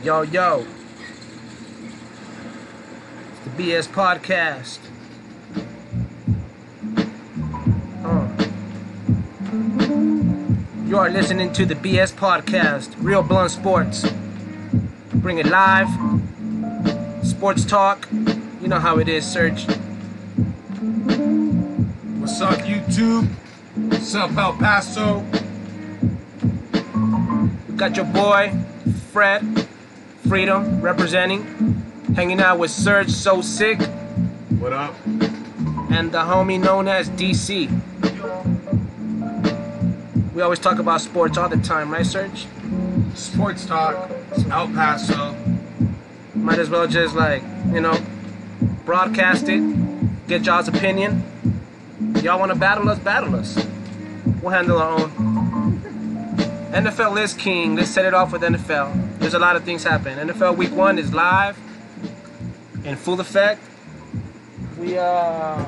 Yo, yo. It's the BS Podcast. You are listening to the BS Podcast, Real Blunt Sports. Bring it live. Sports talk. You know how it is, Serge. What's up, YouTube? What's up, El Paso? We got your boy, Fred, Freedom, representing. Hanging out with Serge So Sick. What up? And the homie known as DC. We always talk about sports all the time, right, Serge? Sports talk, El Paso. Might as well just, broadcast it, get y'all's opinion. Y'all want to battle us, battle us. We'll handle our own. NFL is king. Let's set it off with NFL. There's a lot of things happening. NFL Week 1 is live, in full effect. We are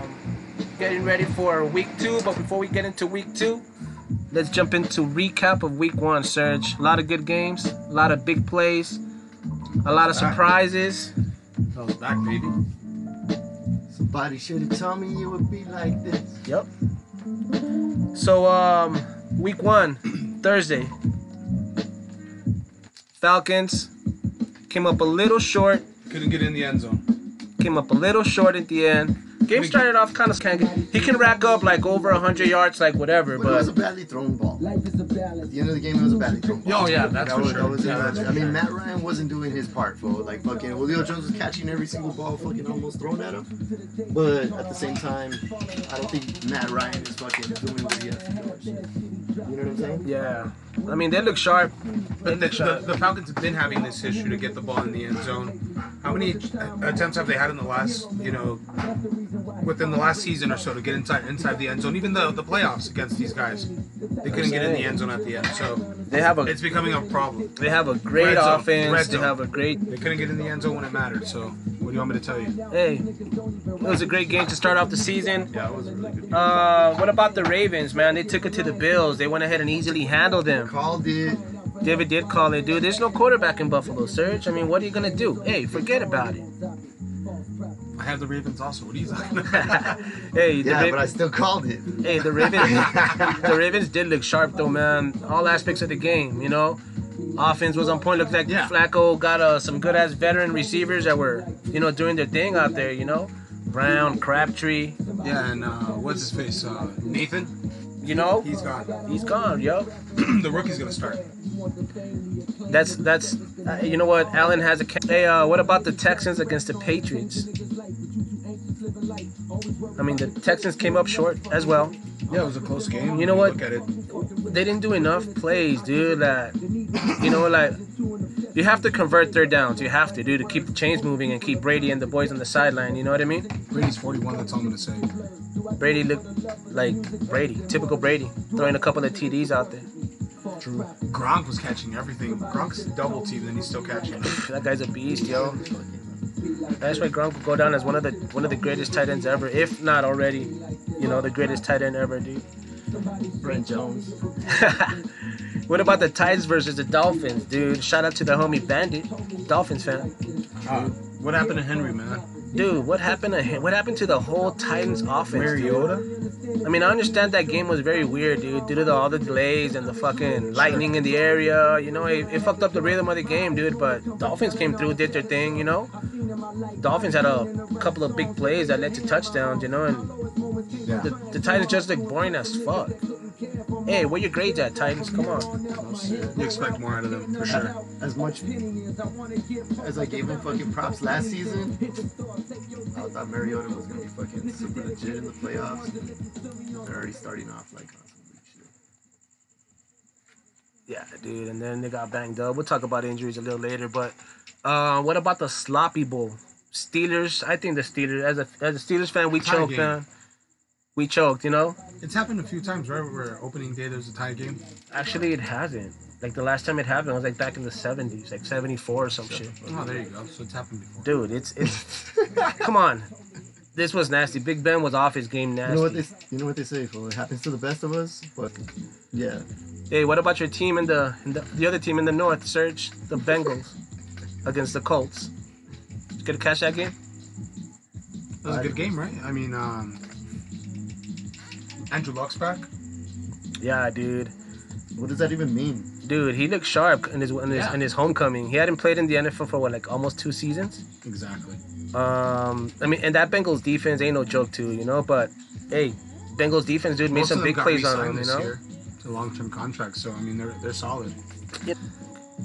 getting ready for Week 2, but before we get into Week 2, let's jump into recap of Week 1, Serge. A lot of good games, a lot of big plays, a lot of surprises. I was back, baby. Somebody should have told me you would be like this. Yep. So, Week 1, Thursday. Falcons came up a little short. Couldn't get in the end zone. Came up a little short at the end. Game started off kind of skanky. He can rack up like over 100 yards, like whatever, But it was a badly thrown ball. At the end of the game, it was a badly thrown ball. Oh, yeah, that's for sure. That was I mean, Matt Ryan wasn't doing his part, fool. Like, fucking Julio Jones was catching every single ball fucking almost thrown at him. But at the same time, I don't think Matt Ryan is fucking doing what he has to do. You know what I'm saying? Yeah. I mean, they look sharp. The Falcons have been having this issue to get the ball in the end zone. How many attempts have they had in the last, within the last season or so to get inside the end zone? Even the playoffs against these guys, they couldn't get in the end zone at the end. So it's becoming a problem. They have a great offense. They have a great. They couldn't get in the end zone when it mattered. So what do you want me to tell you? Hey, it was a great game to start off the season. Yeah, it was a really good game. What about the Ravens, man? They took it to the Bills. They went ahead and easily handled them. Called it. David did call it, dude. There's no quarterback in Buffalo, Serge. I mean, what are you gonna do? Hey, forget about it. I have the Ravens also. What are you talking about? Hey, but I still called it. Hey, the Ravens did look sharp though, man. All aspects of the game, Offense was on point. Looked like Flacco got some good ass veteran receivers that were, doing their thing out there. Brown, Crabtree. Yeah, and what's his face? Nathan. He's gone. He's gone, yo. The rookie's gonna start. That's you know what? Allen has a. Hey, what about the Texans against the Patriots? I mean, the Texans came up short as well. Yeah, it was a close game. You know what? Look at it. They didn't do enough plays, dude. You have to convert third downs. You have to, dude, to keep the chains moving and keep Brady and the boys on the sideline. You know what I mean? Brady's 41. That's all I'm gonna say. Brady looked like Brady, typical Brady, throwing a couple of TDs out there. True. Gronk was catching everything. Gronk's double team, and he's still catching. That guy's a beast, yo. That's why Gronk will go down as one of the greatest tight ends ever, if not already, the greatest tight end ever, dude. Brent Jones. What about the Titans versus the Dolphins, dude? Shout out to the homie Bandit, Dolphins fan. What happened to Henry, man? Dude, what happened to him? What happened to the whole Titans offense? Mariota? I mean, I understand that game was very weird, dude, due to all the delays and the fucking lightning in the area. It fucked up the rhythm of the game, dude. But Dolphins came through, did their thing, Dolphins had a couple of big plays that led to touchdowns, and the Titans just look boring as fuck. Hey, where your grades at, Titans? Come on. You expect more out of them, for sure. As much as I gave him fucking props last season, I thought Mariota was going to be fucking super legit in the playoffs. They're already starting off like on some weak shit. Yeah, dude, and then they got banged up. We'll talk about injuries a little later, but what about the sloppy bowl? Steelers, I think the Steelers, as a Steelers fan, we choked, man. We choked, It's happened a few times, right? Where opening day there's a tie game. Actually, it hasn't. Like the last time it happened was like back in the 70s, like 74 or some shit. Oh, there you go. So it's happened before. Dude, it's come on. This was nasty. Big Ben was off his game nasty. You know what they say, fool? It happens to the best of us, but yeah. Hey, what about your team in the other team in the north, Serge? The Bengals. against the Colts. Did you get to catch that game? That was a good game, right? I mean, Andrew Luck's back. Yeah, dude. What does that even mean? Dude, he looked sharp in his homecoming. He hadn't played in the NFL for what, like almost 2 seasons. Exactly. I mean, and that Bengals defense ain't no joke too, you know. But hey, Bengals defense, dude, made some big plays on him, you know. Year to long-term contracts, so I mean, they're solid. Yep.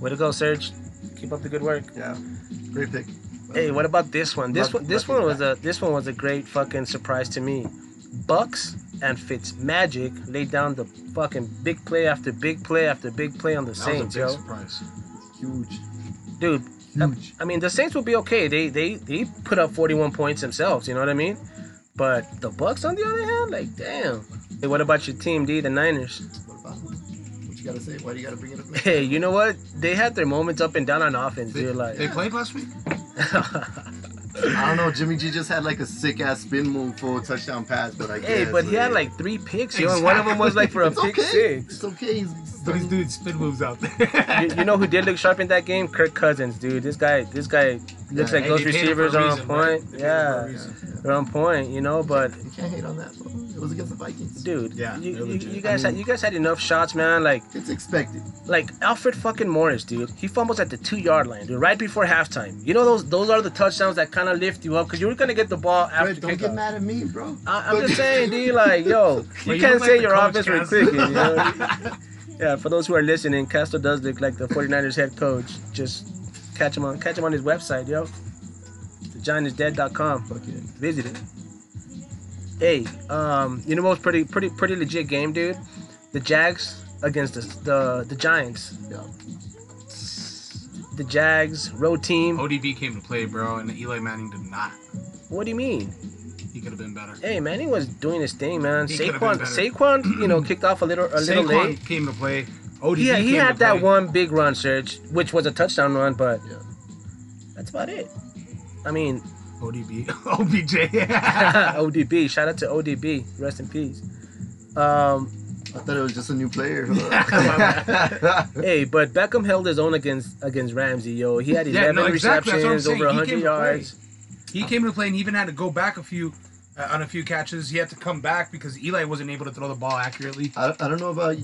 Way to go, Serge. Keep up the good work. Yeah, great pick. Hey, what about this one? This one was a great fucking surprise to me. Bucks and Fitzmagic laid down the fucking big play after big play after big play on the Saints, That was yo. a big surprise. Huge. Dude, Huge. I mean, the Saints will be okay. They put up 41 points themselves, you know what I mean? But the Bucks, on the other hand, like, damn. Hey, what about your team, D, the Niners? What about them? What you gotta say? Why do you gotta bring it up? Hey, you know what? They had their moments up and down on offense, dude. Like, They played last week? I don't know. Jimmy G just had like a sick ass spin move for a touchdown pass, but I guess. hey, but he had like 3 picks, yo, and one of them was like for a it's pick okay. six. It's okay. He's But he's doing spin moves out there. You know who did look sharp in that game? Kirk Cousins, dude. This guy looks like Hey, those they paid him for receivers a are on reason, point. right? They paid him for a Yeah, reason. they're on point, you know. But You can't hate on that, bro. It was against the Vikings. dude, Yeah, you, they're you, legit. you guys had enough shots, man. Like It's expected. Alfred fucking Morris, dude. He fumbles at the 2-yard line, dude, right before halftime. You know those are the touchdowns that kind of lift you up because you're gonna get the ball after Fred, don't get kickoff. mad at me, bro. I'm just saying, dude. Like, yo, you you can't look say like the your coach, offense were Cas. clicking, you know. Yeah, for those who are listening, Castro does look like the 49ers head coach. Just catch him on his website, yo. TheGiantIsDead.com. Fucking Visit it. Hey, you know what was pretty legit game, dude? The Jags against the Giants. yeah. The Jags road team. ODB came to play, bro, and Eli Manning did not. What do you mean? He could have been better. Hey, Manning was doing his thing, man. He could've been better. Saquon, you know, kicked off a little Saquon late. came to play. ODB He came had to that play. one big run, Serge, which was a touchdown run, but Yeah. that's about it. I mean, ODB. OBJ. ODB. Shout out to ODB. Rest in peace. I thought it was just a new player. Hey, but Beckham held his own against Ramsey, yo. He had 11 exactly. That's what I'm receptions, saying. over He 100 came to yards. He came to play and he even had to go back a few on a few catches. He had to come back because Eli wasn't able to throw the ball accurately. I don't know about.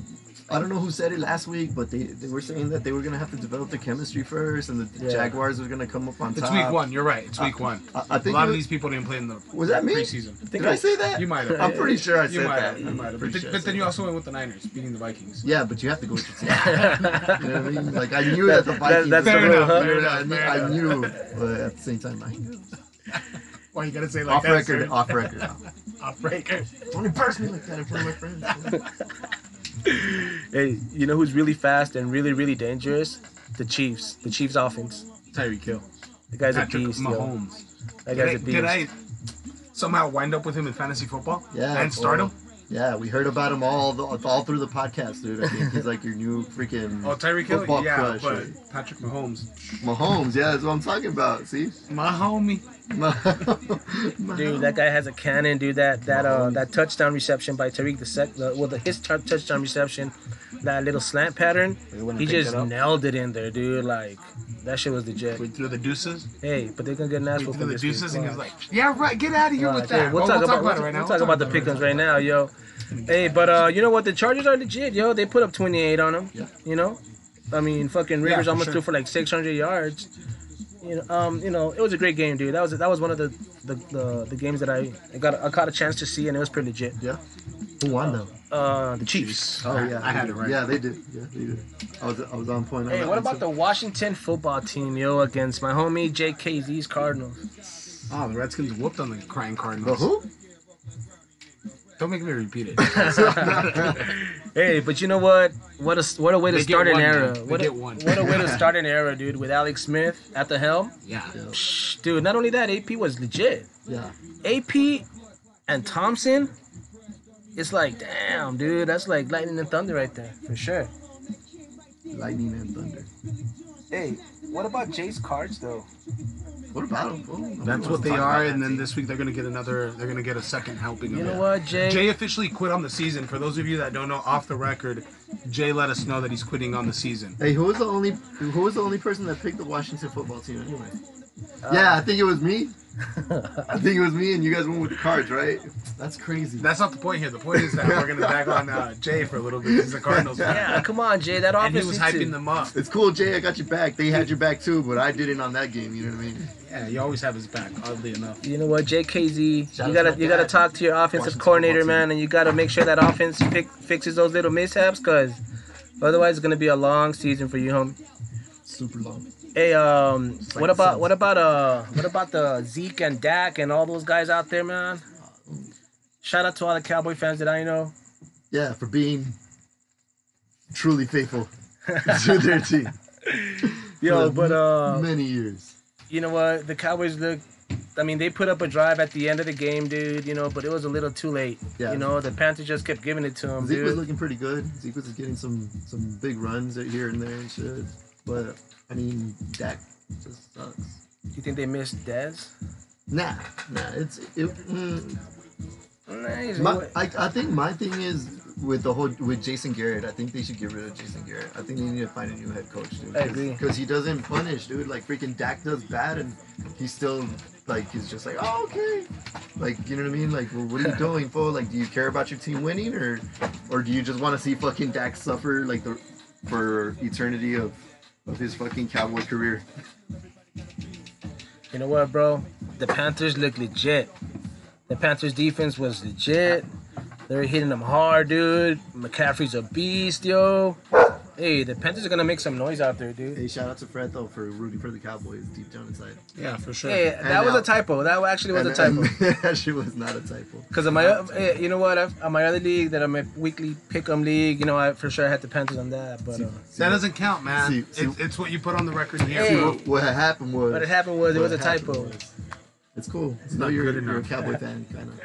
I don't know who said it last week, but they were saying that they were gonna have to develop the chemistry first, and the Yeah. Jaguars were gonna come up on top. It's week 1. You're right. It's week 1. I A think lot it of was- these people didn't play in the Was that me? preseason. Did I say that? You might have. I'm pretty sure I said You might that. have. You might have. Pretty sure I But said then you that. also went with the Niners, beating the Vikings. Yeah, but you have to go with your team. You know what I mean? Like I knew that the Vikings. that's the Fair rule, enough, huh? fair I enough, knew, fair I enough. knew, but at the same time, Why you gotta say like off that? record, sir? off record. Off record. Don't embarrass me like that in front of my friends. Hey, you know who's really fast and really, really dangerous? The Chiefs. The Chiefs offense. Tyreek Hill. The guy's Patrick a beast, yo. Mahomes. That guy's a Did beast. I somehow wind up with him in fantasy football? Yeah, And start him? Yeah, we heard about him all through the podcast, dude. I think he's like your new freaking Oh, Tyreek Hill? football Yeah, crush, but right? Patrick Mahomes. Mahomes. Yeah, that's what I'm talking about. See, My homie. Dude, that guy has a cannon, dude. That touchdown reception by Tariq his touchdown reception, that little slant pattern, he just nailed it in there, dude. Like that shit was legit. We threw the deuces. Hey, but they're gonna get an ass We whooping threw the this week. deuces, and he was like, "Yeah, right. Get out of here with Hey, that." we'll Well, talk about it right now. We'll talk about the pick'ems right now, yo. Hey, but you know what? The Chargers are legit, yo. They put up 28 on them. Yeah. You know, I mean, fucking Rivers for almost sure. threw for like 600 yards. You know, it was a great game, dude. That was one of the games that I caught a chance to see, and it was pretty legit. Yeah. Who won though? The Chiefs. Oh yeah, I had it right. Yeah, they did. Yeah, they did. I was on point. On Hey, that what one, about too. the Washington football team, yo, against my homie JKZ's Cardinals? Oh, the Redskins whooped on the crying the Cardinals. who? Don't make me repeat it. Hey, but you know what? What a way to They start get an one, era. man. They What get one. a way to start an era, dude. With Alex Smith at the helm. Yeah. Psh, dude, not only that, AP was legit. Yeah. AP and Thompson. It's like, damn, dude, that's like lightning and thunder right there, for sure. Lightning and thunder. Hey, what about Jace Cards though? What about them? Well, That's what they are, and then this week they're gonna get another. They're gonna get a second helping. You of know it. what, Jay? Jay officially quit on the season. For those of you that don't know, off the record, Jay let us know that he's quitting on the season. Hey, who was the only person that picked the Washington football team anyway? Yeah, I think it was me. I think it was me, and you guys went with the Cards, right? That's crazy. That's not the point here. The point is that we're gonna bag on Jay for a little bit. He's the Cardinals fan. Yeah, come on, Jay. That And offense he was needs to- hyping them up. It's cool, Jay. I got your back. They had your back too, but I didn't on that game. You know what I mean? Yeah, you always have his back. Oddly enough. You know what, JKZ, Shout you out to gotta my dad. talk to your offensive Washington coordinator, football man, and you gotta make sure that offense fixes those little mishaps, cause otherwise it's gonna be a long season for you, homie. Super long. Hey, like what about the Zeke and Dak and all those guys out there, man? Shout out to all the Cowboy fans that I know. Yeah, for being truly faithful to their team. Yo, For but many years. you know what? The Cowboys look. I mean, they put up a drive at the end of the game, dude. You know, but it was a little too late. Yeah. You know, the Panthers just kept giving it to them, Zeke was dude. looking pretty good. Zeke was getting some big runs here and there and shit. But I mean, Dak just sucks. You think they missed Dez? Nah. I think my thing is with Jason Garrett. I think they should get rid of Jason Garrett. I think they need to find a new head coach, dude. I agree. Because he doesn't punish, dude. Like freaking Dak does bad, and he's still like he's just like, oh, okay. Like, you know what I mean? Like, well, what are you doing, fool? Like, do you care about your team winning, or do you just want to see fucking Dak suffer like for eternity of his fucking Cowboy career? You know what, bro? The Panthers look legit. The Panthers defense was legit. They were hitting them hard, dude. McCaffrey's a beast, yo. Hey, the Panthers are gonna make some noise out there, dude. Hey, shout out to Fred though for rooting for the Cowboys deep down inside. Yeah, for sure. Hey, that was a typo. That actually was a typo. That shit was not a typo. Because of my, you know what? On my other league, that I'm a weekly pick'em league, you know, I for sure had the Panthers on that. But That doesn't count, man. See- it's what you put on the record here. Hey. What happened was. what happened was it was a typo. It's cool. It's not you're good a enough. Cowboy fan, kind of.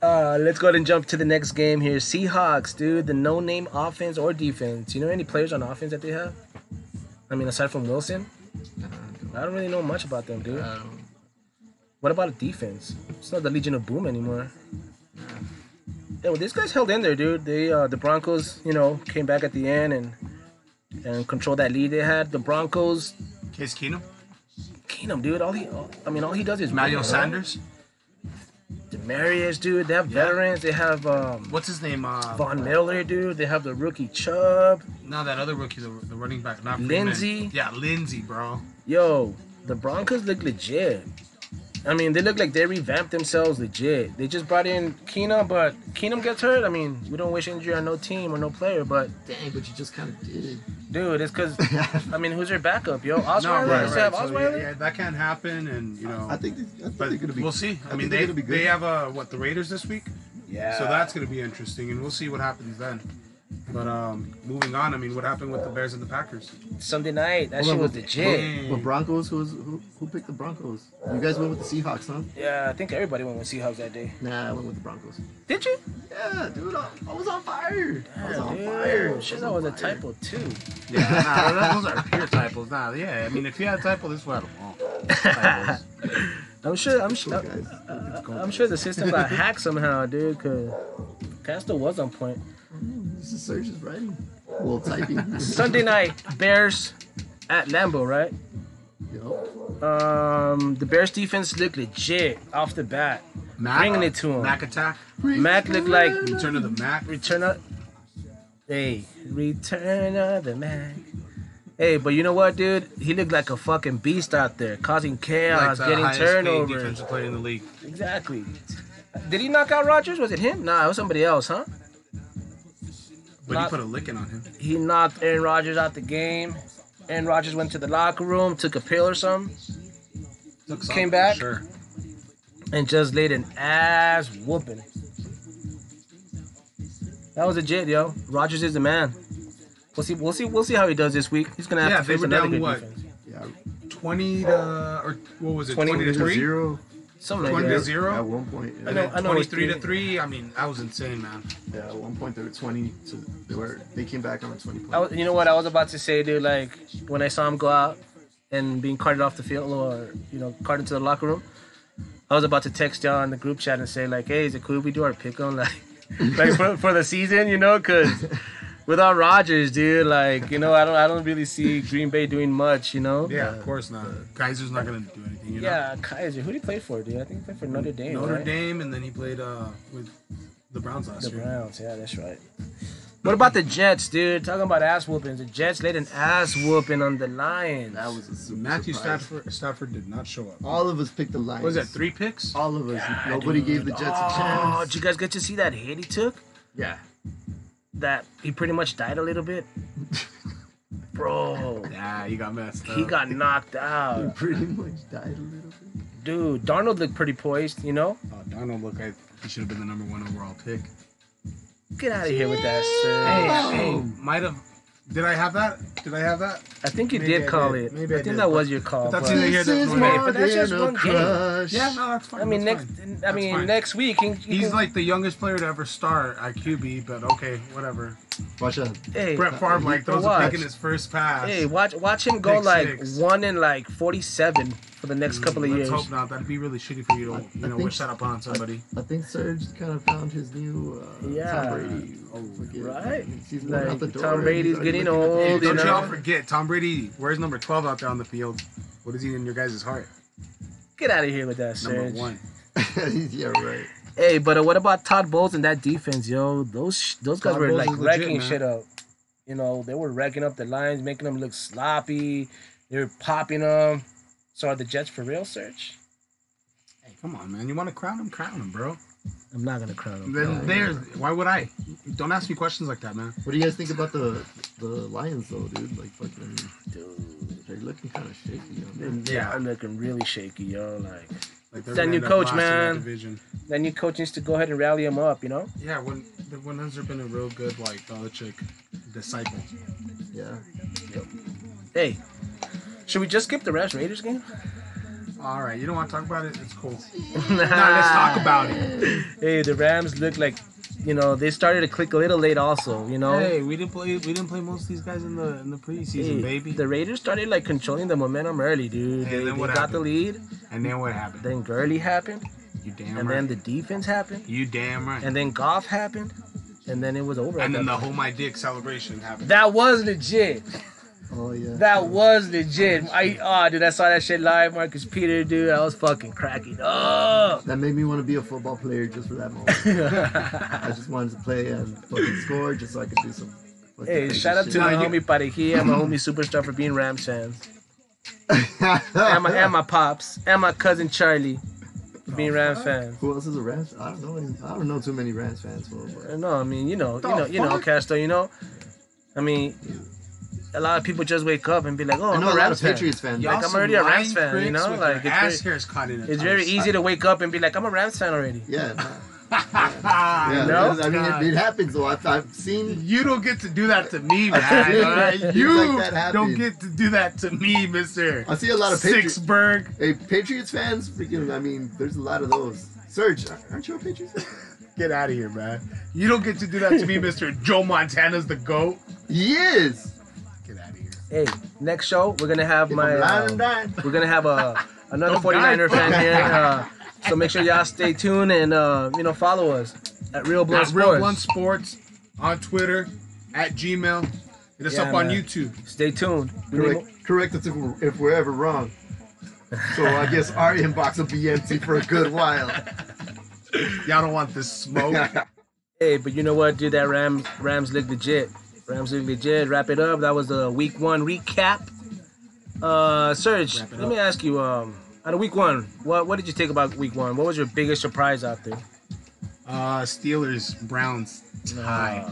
Let's go ahead and jump to the next game here. Seahawks, dude. The no-name offense or defense. You know any players on offense that they have? I mean, aside from Wilson, I don't really know much about them, dude. What about a defense? It's not the Legion of Boom anymore. Yeah, well, these guys held in there, dude. They the Broncos, you know, came back at the end and controlled that lead they had. The Broncos, Case Keenum, dude. All he does is Mario win, Sanders. right? Demarius, dude. They have veterans. They have What's his name? Von Miller, dude. They have the rookie Chubb. No, that other rookie, the running back, not Freeman. Lindsey. Yeah, Lindsey, bro. Yo, the Broncos look legit. I mean, they look like they revamped themselves legit. They just brought in Keenum, but Keenum gets hurt. I mean, we don't wish injury on no team or no player, but Dang, but you just kind of did. dude, it's because I mean, who's their backup, yo? Osweiler? No, right. Does they have So, Osweiler? yeah, that can't happen, and you know. I think but they're gonna be. we'll see. I mean, they're gonna be good. they have the Raiders this week, Yeah. so that's gonna be interesting, and we'll see what happens then. But moving on, I mean, what happened with the Bears and the Packers? Sunday night. That Hold shit on, was but- legit. But Broncos, who picked the Broncos? You guys went with the Seahawks, huh? Yeah, I think everybody went with Seahawks that day. Nah, I went with the Broncos. Did you? Yeah, dude, I was on fire. I was on Dude, fire. shit, that was a typo too. Yeah, nah, those are pure typos. Nah, yeah, I mean, if you had a typo, this would have I'm sure. I'm Cool, guys. I'm sure the system got hacked somehow, dude. Cause Castro was on point. This is Serge's writing. Well, typing. Sunday night, Bears at Lambeau, right? Yo. The Bears defense looked legit off the bat, Mac, bringing it to him. Mac attack. Mac looked like Return of the Mac. return of the Mac. Hey, but you know what, dude? He looked like a fucking beast out there, causing chaos, the getting highest paid turnovers. defensive player in the league. Exactly. Did he knock out Rodgers? Was it him? Nah, it was somebody else, huh? But Not- he put a licking on him. He knocked Aaron Rodgers out the game. Aaron Rodgers went to the locker room, took a pill or something, Took Came something, back? Sure. and just laid an ass whooping. That was legit, yo. Rodgers is the man. We'll see how he does this week. He's gonna have Yeah, to they face were another down good what? defense. Yeah. 20 to, or what was it? 20 20 to 3? 0. Something 20 like to that. 0? At one point. I know. And then 23 to 3. I mean, that was insane, man. Yeah, at one point they were 20. They came back on a 20 point. You know what I was about to say, dude? Like when I saw him go out, and being carted off the field or carted to the locker room, I was about to text y'all in the group chat and say like, hey, is it cool if we do our pick on like for the season, because without Rodgers, dude, like, I don't really see Green Bay doing much, Yeah, of course not. Kaiser's not gonna do anything. Yeah, Kaiser. Who did he play for, dude? I think he played for Notre Dame. Notre Dame, and then he played with the Browns last year. The Browns, yeah, that's right. What about the Jets, dude? Talking about ass whoopings. The Jets laid an ass whooping on the Lions. That was a super Matthew surprise. Stafford did not show up. All of us picked the Lions. What was that, 3 picks? All of us. Yeah, Nobody dude. gave the Jets a Oh, chance. did you guys get to see that hit he took? Yeah. That he pretty much died a little bit? Bro. Yeah, he got messed up. He got knocked He out. pretty much died a little bit. Dude, Darnold looked pretty poised, Oh, Donald looked like he should have been the number 1 overall pick. Get out of here with that, sir. Hey, might have. Did I have that? I think you Maybe did I call did. it. Maybe I I think did, that but- was your call. but that's but- either here This is or Hey, more but that's just than one a game. crush. Yeah, no, that's fine. I mean, that's fine. next week He's like the youngest player to ever start at QB, but okay, whatever. Watch out. hey, Brett Favre like throws a watch. pick in his first pass. Hey, watch him go Pick like 6. 1 in 47 for the next couple of Let's years. hope not. That'd be really shitty for you to, I think- wish that upon somebody. I think Serge kind of found his new Yeah. Tom Brady. Right? He's going out the Like, door. Tom Brady's He's getting looking at the old, future. Don't you you know? all forget, Tom Brady wears number 12 out there on the field. What is he in your guys' heart? Get out of here with that, Number Serge. 1. Yeah, right. Hey, but what about Todd Bowles and that defense, yo? Those guys Todd were Bowles like is legit, wrecking man. shit up. They were wrecking up the Lions, making them look sloppy. They were popping them. So are the Jets for real, Serge? Hey, come on, man. You want to crown him? Crown him, bro. I'm not gonna crown them. Then there's. Why would I? Don't ask me questions like that, man. What do you guys think about the Lions, though, dude? Like, fucking, Dude, they're looking kind of shaky on that. yeah, I'm looking really shaky, yo. Like they're That gonna new end up coach, last in that man. division. That new coach needs to go ahead and rally them up, Yeah, when has there been a real good like Belichick disciple? Yeah. Hey, should we just skip the Raiders game? All right, you don't want to talk about it? It's cool. Nah, let's talk about it. Hey, the Rams look like, they started to click a little late also, Hey, we didn't play most of these guys in the preseason, Hey, baby. The Raiders started like controlling the momentum early, dude. Hey, They then what got happened? the lead. And then what happened? Then Gurley happened. You damn And right. then the defense happened. You damn right. And then Goff happened. And then it was over. And then the whole my dick celebration happened. That was legit. Oh, yeah. That was legit. Dude, I saw that shit live, Marcus Peter, dude. I was fucking cracking up. That made me want to be a football player just for that moment. I just wanted to play and fucking score just so I could do some. fucking Hey, crazy shout out shit. to my Nah, homie Parejia, my homie Superstar for being Rams fans. and my pops. And my cousin Charlie for being Rams fans. Who else is a Rams? I don't know. I don't know too many Rams fans. But No, I mean, you know, fuck? Castro, I mean, a lot of people just wake up and be like, oh, I I'm know a a lot Rams of fan. Patriots fans. Like, I'm already a Rams fan, you know? Like, ass hairs caught in It's very easy to wake up and be like, I'm a Rams fan already. Yeah. Yeah, No? I mean, it happens though. I've seen. You don't get to do that to me, man. Things all right? like You that happen. don't get to do that to me, Mister I see a lot of Patriots. Sixburg. Hey, Patriots fans. Freaking. I mean, there's a lot of those. Serge, aren't you a Patriots fan? Get out of here, man. You don't get to do that to me, Mister Joe Montana's the GOAT. He is. Get out of here. Hey, next show, we're going to have If I'm lying, I'm dying. we're going to have another Don't 49er die. fan here. So make sure y'all stay tuned and, follow us at Real Blunt At Sports. Real Blunt Sports on Twitter, at Gmail. Hit us Yeah, up on man. YouTube. Stay tuned. We need Correct us if we're ever wrong. So I guess our inbox will be empty for a good while. Y'all don't want this smoke. Hey, but you know what, dude? That Rams look legit. Rams look legit. Wrap it up. That was the Week 1 recap. Serge, let me ask you. Out of Week 1, what did you think about Week 1? What was your biggest surprise out there? Steelers, Browns, tie.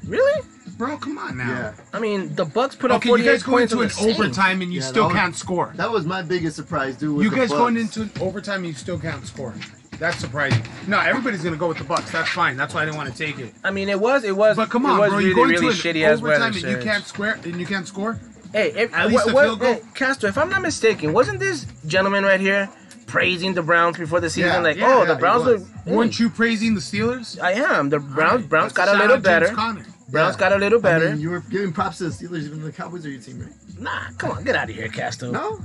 Really? Bro, come on now. Yeah. I mean, the Bucks put up Okay, you 48 guys go points into on an the Saints. overtime and you Yeah, still that was- can't score. That was my biggest surprise, dude. was You the guys going Bucks. into an overtime and you still can't score. That's surprising. No, everybody's gonna go with the Bucks. That's fine. That's why I didn't want to take it. I mean, it was. But come on, it was bro, really, you go really into an shitty ass weather. overtime and you Serge. can't score. Hey, At least a field goal. hey, Castro, if I'm not mistaken, wasn't this gentleman right here praising the Browns before the season? Yeah, the Browns he look. was. Hey, Weren't you praising the Steelers? I am. The Browns Alright, got a shout little out James better. Conner. Browns got a little better. I mean, you were giving props to the Steelers, even though the Cowboys are your team, right? Nah, come on, get out of here, Castro. No?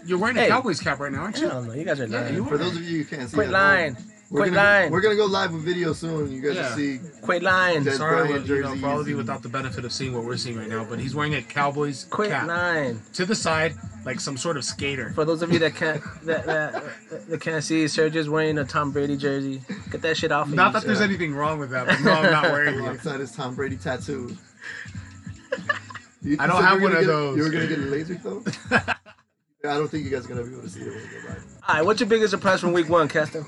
You're wearing a Cowboys cap right now, aren't you? Hell no, you guys are lying. For those of you who can't see, Quit lying. We're gonna go live with video soon. You guys will see. Quit lying. Des Sorry, Bryant jerseys for all of you and- without the benefit of seeing what we're seeing right now, but he's wearing a Cowboys Quit cap lying. to the side, like some sort of skater. For those of you that can't see, Sergio's wearing a Tom Brady jersey. Get that shit off. Not that there's anything wrong with that, but no, I'm not wearing it. Alongside his Tom Brady tattoo. I don't have one of those. You were gonna get a laser though. I don't think you guys are gonna be able to see it when we go live. All right, what's your biggest surprise from week 1, Castro?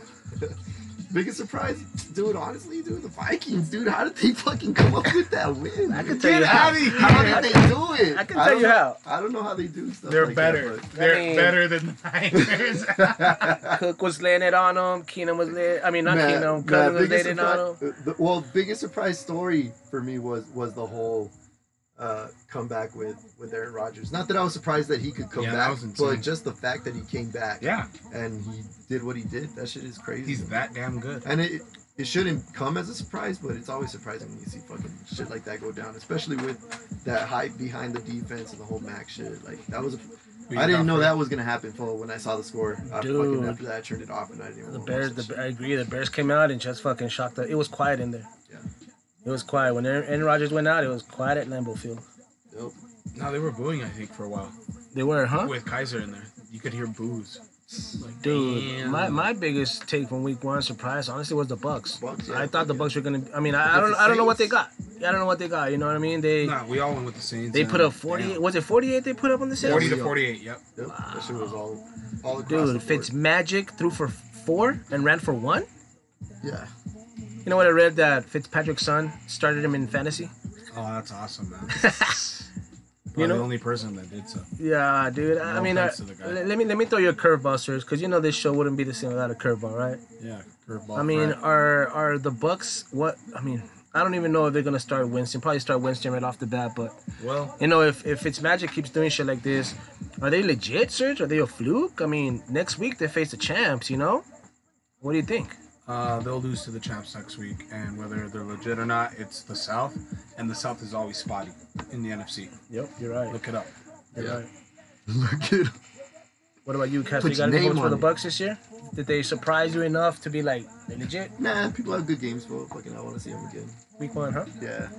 Biggest surprise, dude. Honestly, dude, the Vikings, dude. How did they fucking come up with that win? I can dude? tell you Get how. out of here! How did they do it? I can tell you how. I don't know how they do stuff. They're like better. That, They're better than the Niners. Cook was laying it on him. Keenum was laying. I mean, not Keenum. Cook was laying it on him. Biggest surprise story for me was the whole comeback with Aaron Rodgers. Not that I was surprised that he could come Yeah, that back, was insane. but just the fact that he came back. Yeah. And he did what he did. That shit is crazy. He's that damn good. And it shouldn't come as a surprise, but it's always surprising when you see fucking shit like that go down, especially with that hype behind the defense and the whole Mac shit. Like that was. I didn't know that was gonna happen, when I saw the score. Dude. After that, I turned it off and I didn't. Even The watch Bears. that shit. I agree. The Bears came out and just fucking shocked. It was quiet in there. Yeah. It was quiet when Aaron Rodgers went out. It was quiet at Lambeau Field. Yep. No, they were booing, I think, for a while. They were, huh? With Kaiser in there. You could hear boos. Like, Dude, damn. my biggest take from week 1 surprise honestly was the Bucks. Yeah, I thought the fuck Bucks were gonna. I mean, Against I don't know the what they Saints? got. I don't know what they got. You know what I mean? Nah, we all went with the Saints. They put up 48. Damn. Was it 48 they put up on the Saints? 40 to 48, yep. Yep. That shit was all across the Dude, board. Fitzmagic threw for 4 and ran for 1. Yeah. You know what I read that Fitzpatrick's son started him in fantasy? Oh, that's awesome, man. You know? the only person that did so. Yeah, dude. I No mean, offense to the guy. let me throw you a curveball, sirs, because you know this show wouldn't be the same without a curveball, right? Yeah, curveball. I mean, threat. are the Bucks what? I mean, I don't even know if they're gonna start Winston. Probably start Winston right off the bat, but Well, you know, if Fitzmagic keeps doing shit like this, are they legit, Serge? Are they a fluke? I mean, next week they face the champs. You know, what do you think? they'll lose to the champs next week, and whether they're legit or not, it's the South, and the South is always spotty in the NFC. Yep, you're right. Look it up. You're Yeah. right. Look at What about you, Cass? Put You got your any name votes for on the it. Bucks this year? Did they surprise you enough to be like they legit? Nah, people have good games, but fucking I want to see them again. Week 1, huh? Yeah.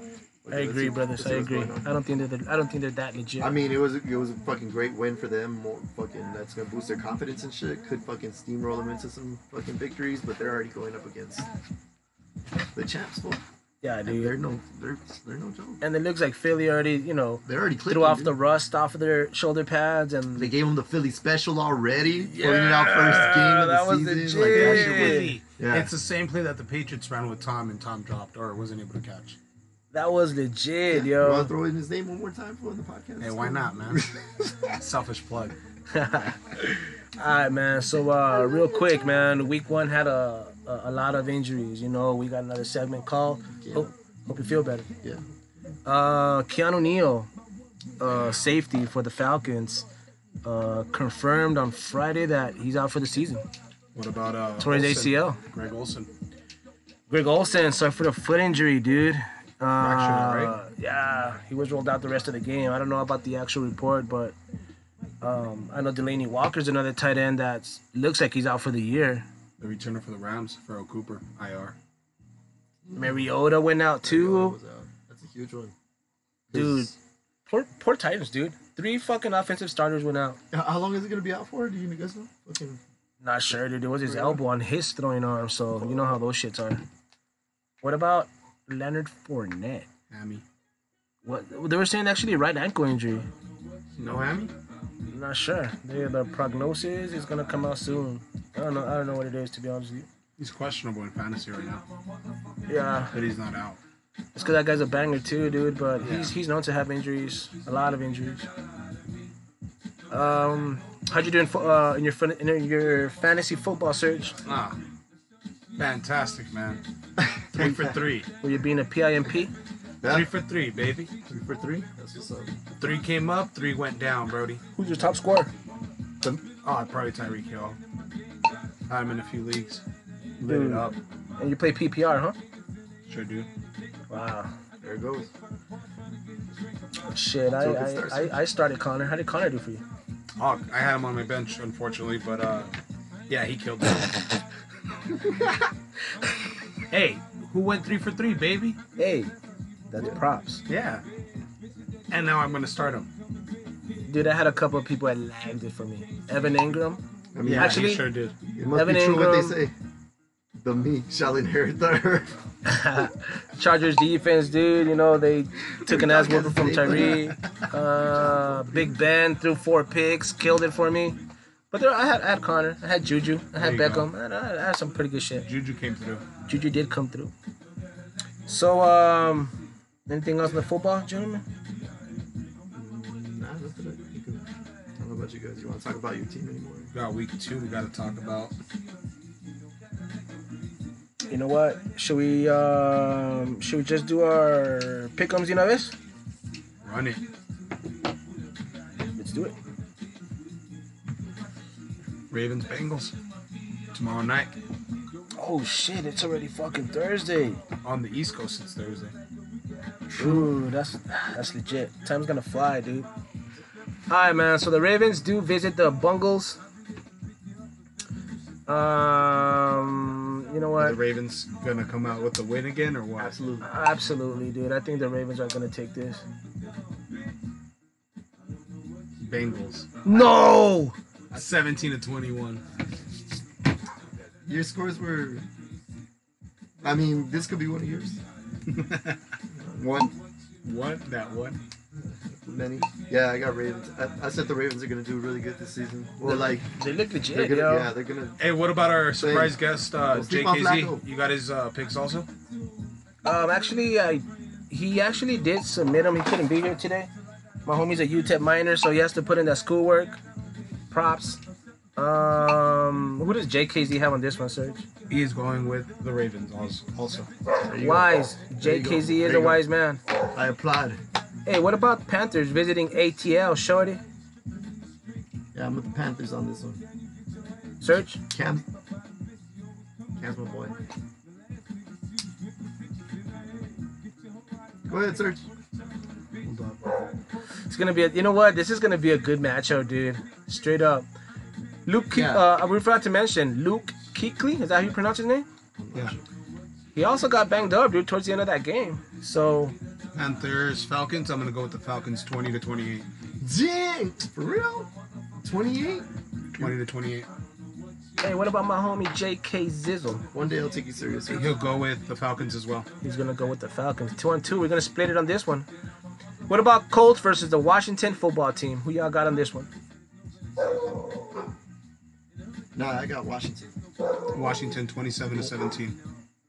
I agree, brothers. I agree. I don't think they're that legit. I mean, it was a fucking great win for them. More fucking that's gonna boost their confidence and shit. Could fucking steamroll them into some fucking victories, but they're already going up against the champs. Fool. yeah, And dude. they're no joke. And it looks like Philly already, They're already clicking. threw off dude. the rust off of their shoulder pads, and They gave them the Philly special already. Putting it out first game of the that was season. legit. Like, that shit was, Really? Yeah. It's the same play that the Patriots ran with Tom, and Tom dropped or wasn't able to catch. that was legit, You want yo. to throw in his name one more time for the podcast? Hey, why not, man? Selfish plug. All right, man. So, real quick, man. Week 1 had a lot of injuries. You know, we got another segment called. Yeah. Hope you feel better. Yeah. Keanu Neal, safety for the Falcons, confirmed on Friday that he's out for the season. What about Tore his Olsen? ACL. Greg Olsen. Greg Olsen suffered a foot injury, dude. Fractured it, right? Yeah, he was rolled out the rest of the game. I don't know about the actual report, but I know Delaney Walker's another tight end that looks like he's out for the year. The returner for the Rams, Farrell Cooper, IR. Mariota went out too. That's a huge one. Dude, poor Titans, dude. 3 fucking offensive starters went out. How long is it gonna be out for? Do you guys know? Fucking. Not sure, dude. It was his elbow on his throwing arm, so you know how those shits are. What about Leonard Fournette? Hammy. What they were saying actually right ankle injury. No hammy? Not sure. The prognosis is gonna come out soon. I don't know what it is, to be honest with you. He's questionable in fantasy right now, Yeah, but he's not out. it's because that guy's a banger too, dude. But he's known to have injuries, a lot of injuries. How'd you do in your fantasy football search? Ah, fantastic, man. 3 for 3. Were you being a PIMP? Yeah. 3 for 3, baby. 3 for 3. That's what's up. 3 came up, 3 went down, Brody. Who's your top scorer? Oh, probably Tyreek Hill. Had him in a few leagues. Lit Dude. it up. And you play PPR, huh? Sure do. Wow. There it goes. Shit, I started Connor. How did Connor do for you? Oh, I had him on my bench, unfortunately, but yeah, he killed me. Hey, who went 3 for 3, baby? Hey, that's props. Yeah. And now I'm gonna start him. Dude, I had a couple of people that lagged it for me. Evan Ingram. I mean, Yeah, Actually- he sure did. it must Evan be true what they Ingram. say. The meek shall inherit the earth. Chargers defense, dude. You know, they took an ass whooping from Tyree. Big Ben threw 4 picks, killed it for me. But there, I had Connor. I had Juju. I had There you Beckham. I had some pretty good shit. Juju came through. Juju did come through. So, anything else in the football, gentlemen? Nah, that's it. I don't know about you guys. You want to talk about your team anymore? We got week 2 we gotta talk about. You know what? Should we just do our pick'ems, you know this? Run it. Let's do it. Ravens Bengals. Tomorrow night. Oh shit! It's already fucking Thursday. On the East Coast, it's Thursday. Ooh, that's legit. Time's gonna fly, dude. All right, man. So the Ravens do visit the Bungles. You know Are the what? Ravens gonna come out with the win again, or what? Absolutely. Absolutely, dude. I think the Ravens are gonna take this. Bengals. No. 17-21. Your scores were. I mean, this could be one of yours. One. What? That one? Many. Yeah, I got Ravens. I said the Ravens are gonna do really good this season. They're like, They look they're legit, gonna, yo. yeah, they're gonna. Hey, what about our surprise guest, sleep on JKZ? Flacco. You got his picks also? Actually, he actually did submit them. He couldn't be here today. My homie's a UTEP minor, so he has to put in that schoolwork. Props. Who does JKZ have on this one, Serge? He is going with the Ravens also. There you go. Wise. There you go. JKZ is There a you go. wise man. I applaud. Hey, what about Panthers visiting ATL, Shorty? Yeah, I'm with the Panthers on this one. Serge? Cam's my boy. Go ahead, Serge. Hold up. It's gonna be you know what? This is gonna be a good matchup, dude. Straight up. We forgot to mention Luke Kuechly. Is that how you pronounce his name? Yeah. He also got banged up, dude, towards the end of that game. So Panthers, Falcons. I'm gonna go with the Falcons 20-28. Dang! For real? 28? 20-28. hey, what about my homie JK Zizzle? One day I'll take you serious. Serge. He'll go with the Falcons as well. He's gonna go with the Falcons. 2-2. We're gonna split it on this one. What about Colts versus the Washington football team? Who y'all got on this one? Nah, I got Washington. Washington 27-17.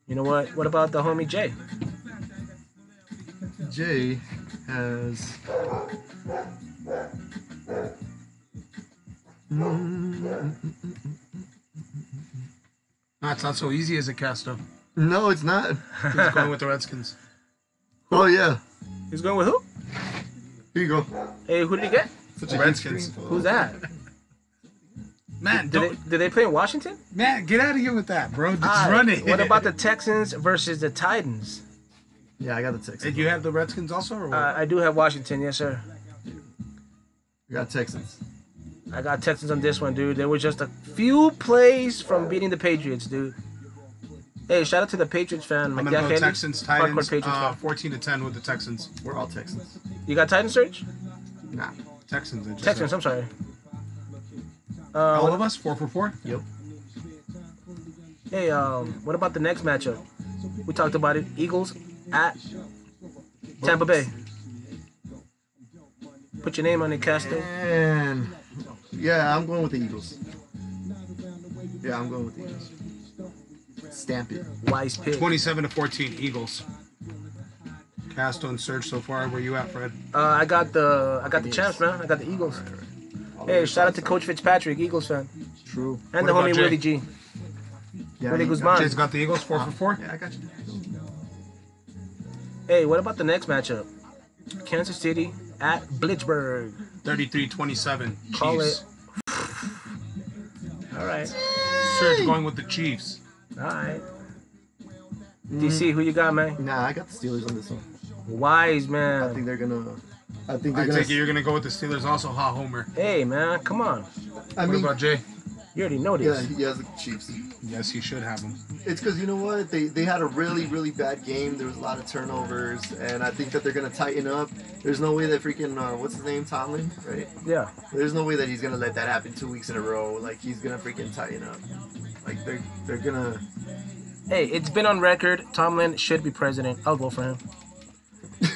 You know what? What about the homie Jay? Jay has. That's not so easy as a Castro. No, it's not. He's going with the Redskins. Oh yeah. He's going with who? Here you go. Hey, who did he get? Such a Redskins. good screen. Who's that? Man, Did they play in Washington? Man, get out of here with that, bro. Just Alright, run it. What about the Texans versus the Titans? Yeah, I got the Texans. Did you have the Redskins also, or what? I do have Washington, yes sir. I got Texans. I got Texans on this one, dude. They were just a few plays from beating the Patriots, dude. Hey, shout out to the Patriots fan. I'm gonna go Haley. Texans, Hardcore Titans, Patriots fan. 14-10 with the Texans. We're all Texans. You got Titans, Search? Nah. Texans. I just Texans, said. I'm sorry. All of us, 4 for 4. Yep. Hey, what about the next matchup? We talked about it. Eagles at Tampa Bay. Put your name on it, Castro. And yeah, I'm going with the Eagles. Yeah, I'm going with the Eagles. Stamp it. Wise pick. 27-14, Eagles. Castro and Surge so far. Where you at, Fred? I got the champs, man. I got the Eagles. Hey, shout out to Coach Fitzpatrick, Eagles fan, True. and What the about homie Jay? Willie G. Yeah, Willie you Guzman. Jay's got the Eagles, 4 for 4. Yeah, I got you. Hey, what about the next matchup? Kansas City at Blitzburg. 33-27, Call Chiefs. All right, Surge going with the Chiefs. all right. DC, who you got, man? Nah, I got the Steelers on this one. Wise I man. think they're gonna. I think I they're take it gonna. you're gonna go with the Steelers also, ha Homer. Hey man, come on. I What mean, about Jay? You already know yeah, this. he has the Chiefs. Yes, you should have them. It's because you know what? They had a really bad game. There was a lot of turnovers, and I think that they're gonna tighten up. There's no way that freaking what's his name, Tomlin, right? Yeah. There's no way that he's gonna let that happen 2 weeks in a row. Like he's gonna freaking tighten up. Like they're gonna. Hey, it's been on record. Tomlin should be president. I'll vote for him. You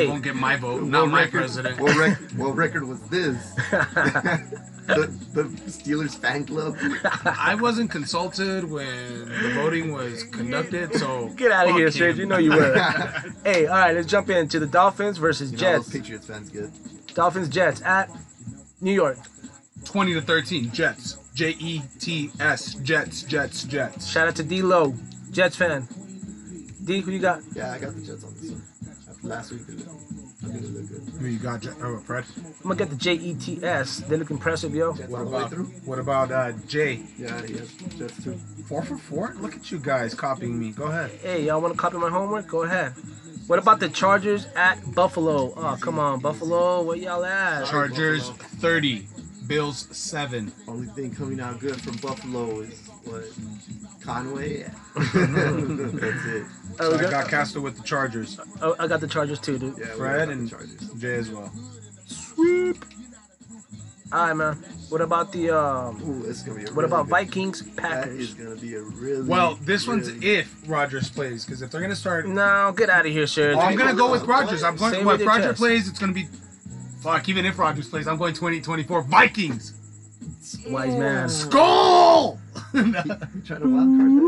Hey, won't get my vote, not my record, president. What record was this? the Steelers fan club. I wasn't consulted when the voting was conducted, so get out of fuck here, him. Serge. You know you were. Hey, all right, let's jump into the Dolphins versus You know, all Jets. those Patriots fans good. Dolphins Jets at New York. 20-13, Jets. Jets, Jets. Shout out to D-Lo, Jets fan. D, who you got? Yeah, I got the Jets on this one. After last week, I think they look good. Who you got, Fred? I'm gonna get the Jets. They look impressive, yo. Jets What all the way about through. what about Jay? Yeah, he has Jets too. 4 for 4? Look at you guys copying me. Go ahead. Hey, y'all want to copy my homework? Go ahead. What about the Chargers at Buffalo? Oh, come on, Buffalo. Where y'all at? Chargers 30, Bills 7. Only thing coming out good from Buffalo is what Conway. That's it. Oh, So we I got Castro with the Chargers. oh, I got the Chargers too, dude. Yeah, we Fred got and the Chargers. Jay as well. Sweep. All right, man. What about the Ooh, it's gonna be a What really about good- Vikings That Packers? Mm. is gonna be a really. Well, this one's really- if Rodgers plays, because if they're gonna start, No, get out of here, Serge. oh, I'm gonna go with Rodgers. I'm Say going. with If your Rodgers chest. plays, it's gonna be. Fuck. Even if Rodgers plays, I'm going 2024 Vikings. Wise man. Goal. You trying to wild card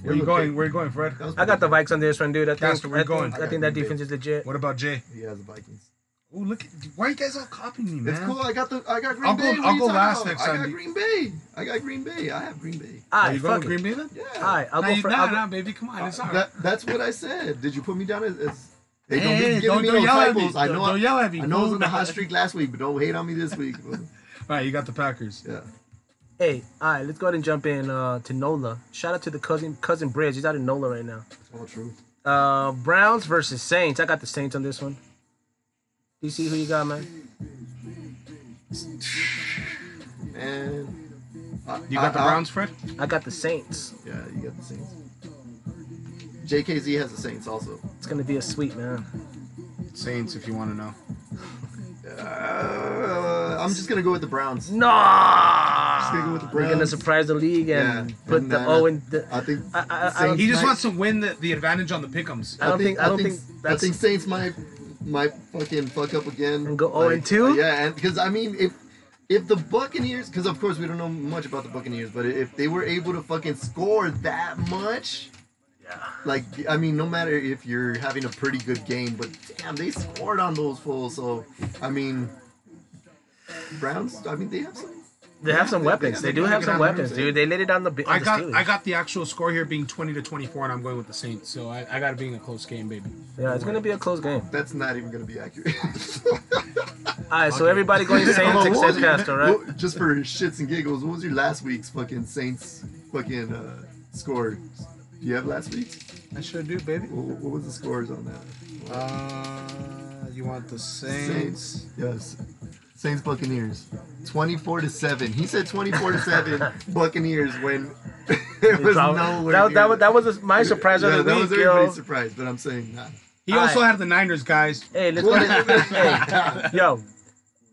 Where you going? Where you going, Fred? that? I got the Vikes on this one, dude. Castor, where you going? I think that defense is legit. What about Jay? He has the Vikings. Oh, look! Why are you guys all copying me, man? It's cool. I got Green I'll Bay. go- What are I'll you go talking last about? next I time. got Green Bay. I got Green Bay. I have Green Bay. All Are right, you going fuck with it. Green Bay then? Yeah. All right, I'll Nah, go you- for. nah, I'll go- nah, baby, come on, it's all right. That's what I said. Did you put me down as? Hey, Hey, be giving don't me no yell at me. typos. I know. Don't yell at me, I know I was fool. on the hot streak last week, but don't hate on me this week. All right, you got the Packers. Yeah. Hey, all right, let's go ahead and jump in to NOLA. Shout out to the cousin Bridge. He's out in NOLA right now. All true. Browns versus Saints. I got the Saints on this one. DC, who you got, man? And You got the Browns, Fred? I got the Saints. Yeah, you got the Saints. JKZ has the Saints also. It's gonna be a sweep, man. Saints, if you want to know. I'm just gonna go with the Browns. No, Just gonna go with the we're gonna Browns. surprise the league and Yeah, put and, the O in. I think I Saints He just might- wants to win the advantage on the pick'ems. I don't think I that's think Saints might fucking fuck up again And go 0-2? Yeah, and because I mean if the Buccaneers, because of course we don't know much about the Buccaneers, but if they were able to fucking score that much, yeah. like I mean, no matter if you're having a pretty good game, but damn, they scored on those fools. So I mean, Browns. I mean, they have some. They have some weapons. They do have some weapons, numbers, dude. They laid it on the I Steelers. got the actual score here being 20-24, and I'm going with the Saints. So I got it being a close game, baby. Yeah, it's gonna be a close game. That's not even gonna be accurate. All right, so everybody going Saints What except was your- Castro, right? Just for shits and giggles, what was your last week's fucking Saints fucking score? Do you have last week's? I sure do, baby. What was the scores on that? You want the Saints? Yes. Saints Buccaneers. 24-7. He said 24-7 Buccaneers when it was nowhere. That was my surprise of the that week, was everybody's yo. surprise, but I'm saying nah. He also Alright. had the Niners, guys. Hey, let's go. Hey, yo.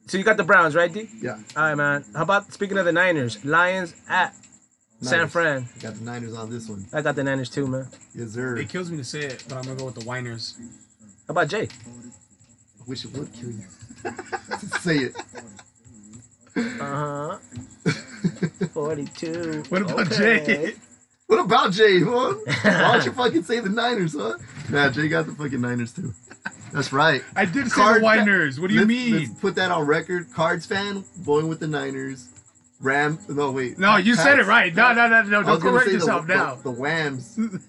So you got the Browns, right, D? Yeah. All right, man. How about speaking of the Niners? Lions at San Niners. Fran. Got the Niners on this one. I got the Niners too, man. Yes, sir. It kills me to say it, but I'm gonna go with the Winers. How about Jay? I wish it would kill you. Say it. 42. What about Okay. Jay? What about Jay, huh? Why don't you fucking say the Niners, huh? Nah, Jay got the fucking Niners too. That's right. I did say Card- the Winers. What do you Let's mean? put that on record. Cards fan, going with the Niners. No, wait. No, you said it right. No, I don't was gonna correct say yourself now. The Whams. The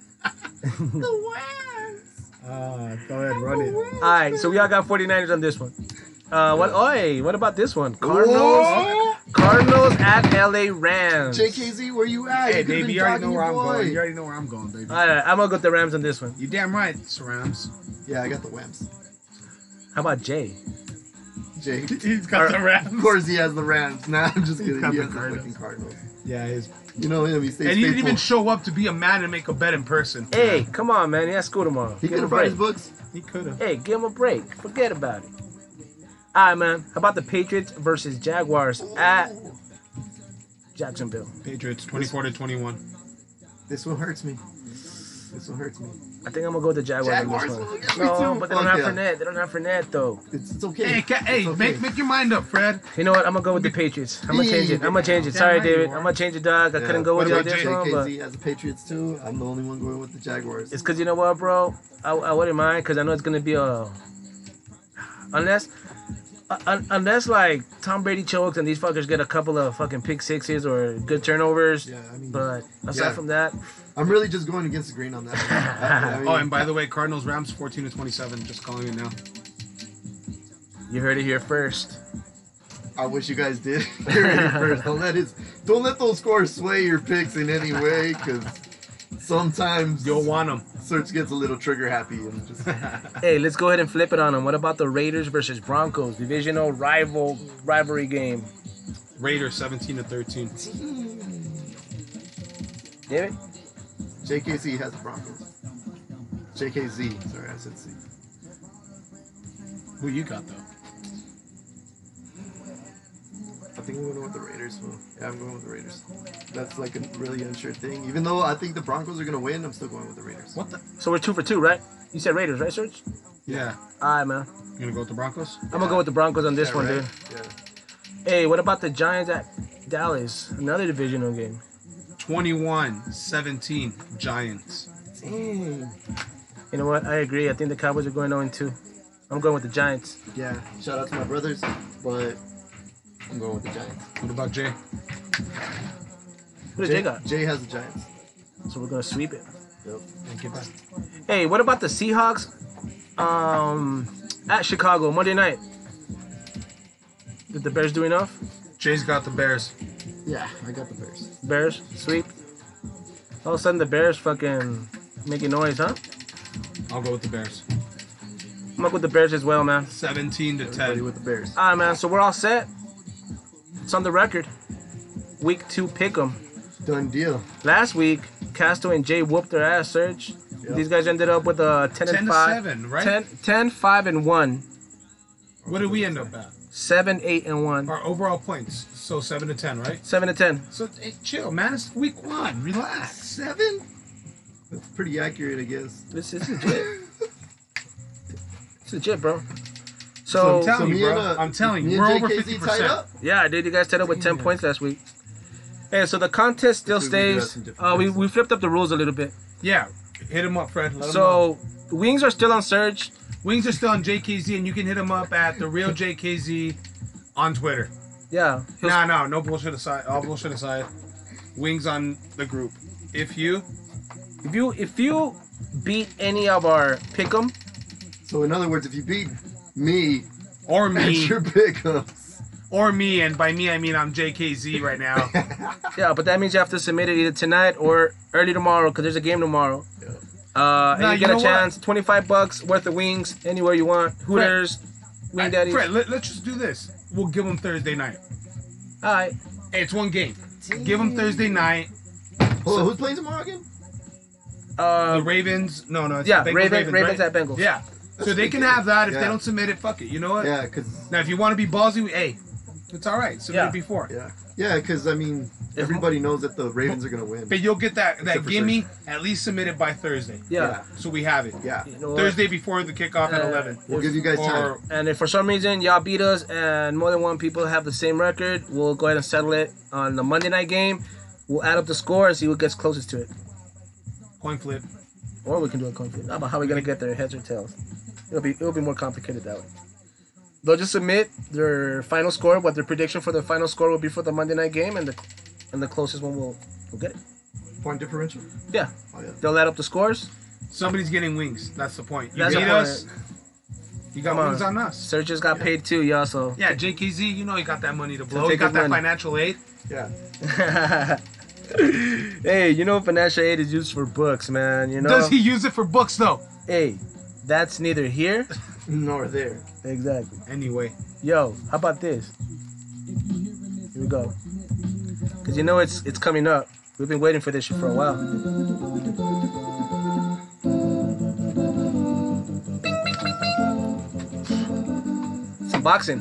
Whams. Go ahead, run it. All right, so we all got 49ers on this one. What about this one? Cardinals. Cardinals at LA Rams. JKZ, where you at? Hey, You could've baby, been you already know dogging where your I'm boy. going. You already know where I'm going, baby. All right, I'm gonna go with the Rams on this one. You damn right, it's Rams. Yeah, I got the Whams. How about Jay? Jay. He's got the Rams. Of course he has the Rams. Nah, I'm just kidding. got He the has the Cardinals. fucking Cardinals. Yeah, his. You know him. He stays And he didn't faithful. even show up to be a man and make a bet in person. Hey, come on, man. He has school tomorrow. He Give could him have a brought his break. books. He could have. Hey, give him a break. Forget about it. All right, man. How about the Patriots versus Jaguars at Jacksonville? Patriots 24-21. This one hurts me. This one hurts me. I think I'm gonna go with the Jaguars, Jaguars on will this get one. me No, too. but they don't Fuck have yeah. Fournette. They don't have Fournette though. It's okay. Hey, It's okay. make your mind up, Fred. You know what? I'm gonna go with the Patriots. I'm gonna change it. I'm gonna change it. Damn Sorry, right you David. are. I'm gonna change it, dog. I Yeah. couldn't go with What you on about this one, but JKZ has the Patriots too. I'm the only one going with the Jaguars. it's because you know what, bro? I wouldn't mind because I know it's gonna be a unless like Tom Brady chokes and these fuckers get a couple of fucking pick sixes or good turnovers. Yeah, I mean, But aside yeah. from that, I'm really just going against the grain on that. I mean, Oh, and by the way, Cardinals Rams 14-27. Just calling it now. you heard it here first. I wish you guys did hear it first. Don't let those scores sway your picks in any way, because sometimes You'll want them. Search gets a little trigger happy and just Hey, let's go ahead and flip it on them. What about the Raiders versus Broncos? Divisional rivalry game. Raiders 17-13. David? JKC has the Broncos. JKZ, sorry, I said C. Who you got though? I think I'm going with the Raiders. Well, yeah, I'm going with the Raiders. That's like a really unsure thing. Even though I think the Broncos are going to win, I'm still going with the Raiders. What the? So we're 2 for 2, right? You said Raiders, right, Serge? Yeah. All right, man. You gonna go with the Broncos? I'm gonna go with the Broncos on this Yeah, one, right? dude. Yeah. Hey, what about the Giants at Dallas? Another divisional game. 21-17 Giants. Dang. You know what? I agree. I think the Cowboys are going 0-2. I'm going with the Giants. Yeah, shout out to my brothers, but I'm going with the Giants. What about Jay? Who did Jay got? Jay has the Giants. So we're gonna sweep it. Yep. Thank you, bye. Hey, what about the Seahawks? At Chicago, Monday night. Did the Bears do enough? Jay's got the Bears. Yeah, I got the Bears. Bears, sweep. All of a sudden the Bears fucking making noise, huh? I'll go with the Bears. I'm gonna go with the Bears as well, man. 17-10. Everybody with the Bears. Alright, man, so we're all set. It's on the record. Week 2 pick'em. Done deal. Last week, Casto and Jay whooped their ass, Serge. Yep. These guys ended up with a 10-5. 10-7, right? 10-5-1. What did we end up at? 7-8-1. Our overall points. So 7-10, right? 7-10. So hey, chill, man. It's week 1. Relax. 7? That's pretty accurate, I guess. This is legit. It's legit, bro. So I'm So, telling me you, bro. and, I'm telling me you, and we're over JKZ tied 50%. up? yeah, dude, you guys tied up with 10 points last week. Hey, so the contest still Let's see if we do have stays. some different We places. flipped up the rules a little bit. Yeah. Hit him up, Fred. Let him know. So, wings are still on Surge. Wings are still on JKZ, and you can hit him up at the real JKZ on Twitter. Yeah. No bullshit aside. All bullshit aside. Wings on the group. If you If you beat any of our pick'em, So in other words, if you beat me or at me your pickups, and by me I mean I'm JKZ right now. yeah, but that means you have to submit it either tonight or early tomorrow because there's a game tomorrow. And Nah, you get you a know chance, $25 worth of wings anywhere you want. Hooters, Wing Daddies. Fred, let's just do this. We'll give them Thursday night. All right. Hey, it's one game. Give them Thursday night. hold on, who's playing tomorrow again? The Ravens. No, it's Yeah, the Bengals, Ravens right? at Bengals. Yeah. So That's they a can big have that. If game. they Yeah. don't submit it, fuck it. You know what? Yeah, because Now, if you want to be ballsy, hey, it's all right. Submit Yeah. it before. I mean, everybody knows that the Ravens are gonna win. But you'll get that Except for gimme at least submitted by Thursday. Yeah. So we have it. Yeah, You know what? Thursday before the kickoff at 11. we'll give you guys time. Or And if for some reason y'all beat us and more than one people have the same record, we'll go ahead and settle it on the Monday night game. We'll add up the score and see what gets closest to it. coin flip. Or we can do a coin flip. How about how we gonna get there, heads or tails? It'll be more complicated that way. They'll just submit their final score, what their prediction for their final score will be for the Monday night game, and the closest one will get it. Point differential. Yeah. Oh yeah. They'll add up the scores. Somebody's getting wings. That's the point. You That's beat the point. us. You got Come on. wings on us. Sir just got paid too, y'all. So Yeah, JKZ, you know he got that money to blow. take He got his that money. financial aid. Yeah. hey, you know financial aid is used for books, man. You know. Does he use it for books though? Hey, that's neither here. Nor there. Exactly. Anyway, Yo, how about this? Here we go. Cause you know it's coming up. We've been waiting for this shit for a while. Some boxing.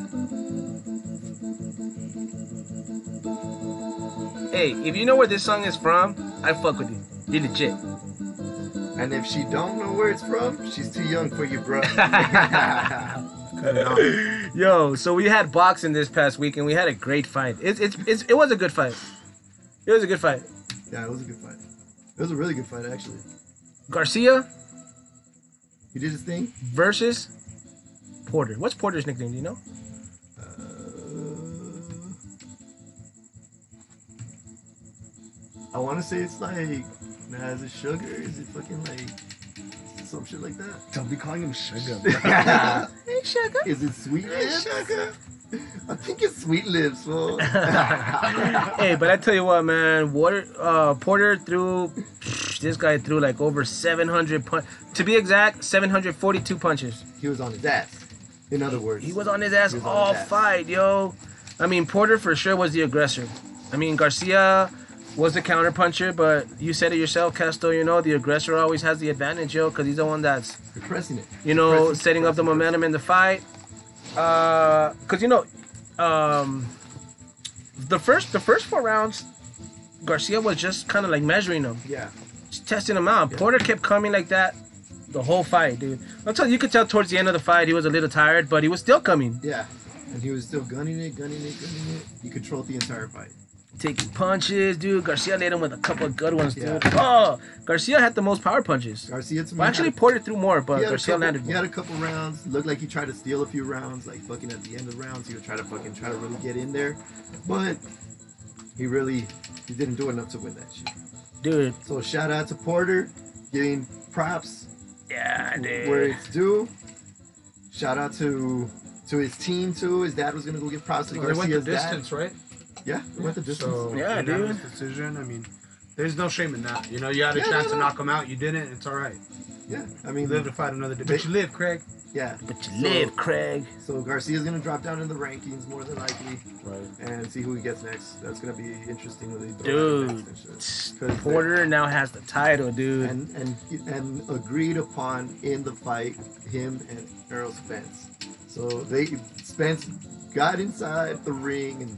Hey, if you know where this song is from, I fuck with you. You're legit. And if she don't know where it's from, she's too young for you, bro. cut it off. Yo, so we had boxing this past week and we had a great fight. It was a good fight. It was a good fight. Yeah, it was a good fight. It was a really good fight, actually. Garcia He did his thing. versus Porter. What's Porter's nickname? Do you know? I want to say it's like, is it sugar? Is it fucking like some shit like that? Don't be calling him sugar. Hey, Sugar. Is it sweet lips? I think it's sweet lips, fool. Hey, but I tell you what, man. Porter threw. This guy threw like over 700 punch. To be exact, 742 punches. He was on his ass. In other words, He was on his ass He was on all his ass. fight, yo. I mean, Porter for sure was the aggressor. I mean, Garcia was the counter puncher, but you said it yourself, Casto. You know, the aggressor always has the advantage, yo, because he's the one that's, you're pressing it. you know, Pressing, setting up the pressing. momentum in the fight. Because you know, the first 4 rounds, Garcia was just kind of like measuring them, Yeah. just testing them out. Yeah. Porter kept coming like that the whole fight, dude. You could tell towards the end of the fight he was a little tired, but he was still coming, Yeah. And he was still gunning it. He controlled the entire fight. taking punches, dude. Garcia laid him with a couple of good ones, dude. Yeah. Oh, Garcia had the most power punches. Garcia, to me, Well, actually, had- Porter threw more, but he had a Garcia couple- landed He more. had a couple rounds. Looked like he tried to steal a few rounds. Like fucking at the end of the rounds, he would try to really get in there, but he didn't do enough to win that shit. Dude, So shout out to Porter, getting props yeah, dude. where it's due. Shout out to his team too. His dad was gonna go get props to Well, they went the Garcia's dad. distance, right? Yeah, they went the distance. So Yeah, unanimous dude. decision. I mean, there's no shame in that. You know, you had a Yeah, chance no, to no. knock him out. You didn't. It's all right. Yeah, I You mean, live to fight another day. But you live, Craig. yeah. But you live, Craig. So Garcia's gonna drop down in the rankings more than likely, Right. and see who he gets next. That's gonna be interesting when they throw Dude, out next and shit. 'Cause Porter now has the title, dude. and agreed upon in the fight, him and Errol Spence. So Spence got inside the ring and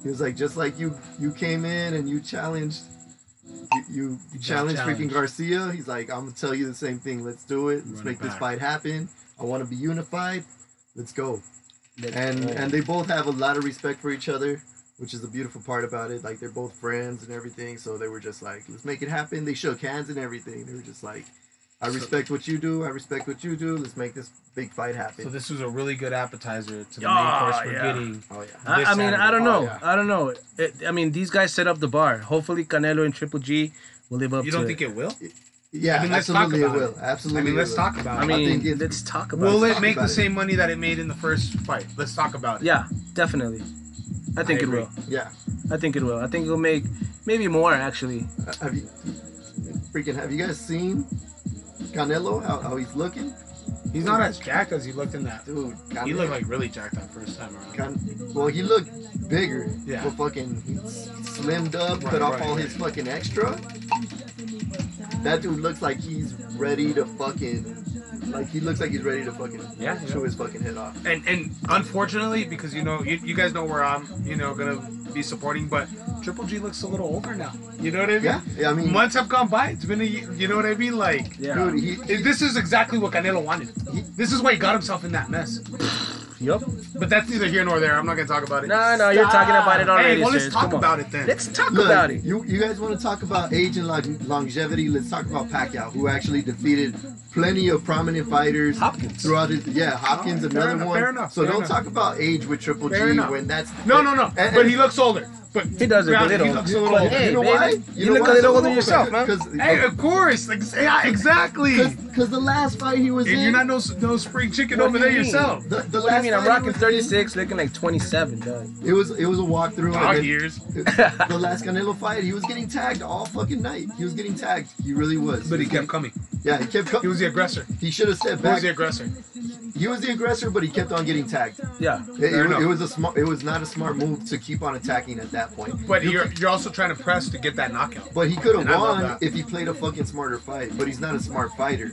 he was like, just like you came in and you challenged, you challenged freaking challenged. Garcia. He's like, I'm gonna tell you the same thing. Let's do it. Let's Run make it this back. fight happen. I want to be unified. Let's go. Let's And go. and they both have a lot of respect for each other, which is the beautiful part about it. Like they're both friends and everything, so they were just like, let's make it happen. They shook hands and everything. They were just like, I respect what you do. I respect what you do. Let's make this big fight happen. So this was a really good appetizer to the Oh, main course we're yeah. getting. Oh yeah. I this mean, I Saturday. don't know. Oh, yeah. I don't know. I mean, these guys set up the bar. Hopefully, Canelo and Triple G will live up You to don't it. think it will? Yeah, I mean, let's absolutely talk it about will. it. Absolutely. I mean, it let's will. talk about I it. mean, think it's- let's talk about Will it. it make the about it. same money that it made in the first fight? Let's talk about it. Yeah, definitely. I think I it agree. will. Yeah. I think it will. I think it'll make maybe more, actually. Have you guys seen Canelo? How he's looking? He's not as jacked as he looked in that. Dude, Canelo, He looked like really jacked that first time around. well, he looked bigger. Yeah. But fucking he slimmed up, Right, cut off right, all right. his fucking extra. That dude looks like he's ready to fucking, like he looks like he's ready to fucking Yeah, chew yeah. his fucking head off. And unfortunately, because you guys know where I'm gonna be supporting, but Triple G looks a little older now. You know what I mean? Yeah, I mean, Months have gone by. It's been a year. You know what I mean? Like, Yeah. dude, this is exactly what Canelo wanted. This is why he got himself in that mess. Yup. But that's neither here nor there. I'm not gonna talk about it. No, you're talking about it already. Hey, well, let's sis. talk Come on. about it then. Let's talk Look, about it. You guys want to talk about age and longevity? Let's talk about Pacquiao, who actually defeated plenty of prominent fighters Hopkins. throughout his. Yeah, Hopkins, All right, fair another enough, one. fair enough, So fair don't enough. talk about age with Triple Fair G enough. when that's No. and- But he looks older. But He does look a he little. looks a little. Hey, you know baby, why? you look a little older yourself, man. Hey, of course. Yeah, exactly. Because the last fight he was And in, you're not no spring chicken What over do there you mean? yourself. the What do you last mean? I'm fight he rocking was 36, looking like 27, dog. in, it was a walkthrough. Dog and then- years. The last Canelo fight, he was getting tagged all fucking night. He was getting tagged. He really was. But he kept coming. Yeah, he kept He coming. was the aggressor. He should have stepped Who was back. the aggressor? He was the aggressor, but he kept on getting tagged. Yeah. Fair enough. It was a smart. It was not a smart move to keep on attacking at that point. But you're also trying to press to get that knockout. But he could have And I love won that. if he played a fucking smarter fight. But he's not a smart fighter.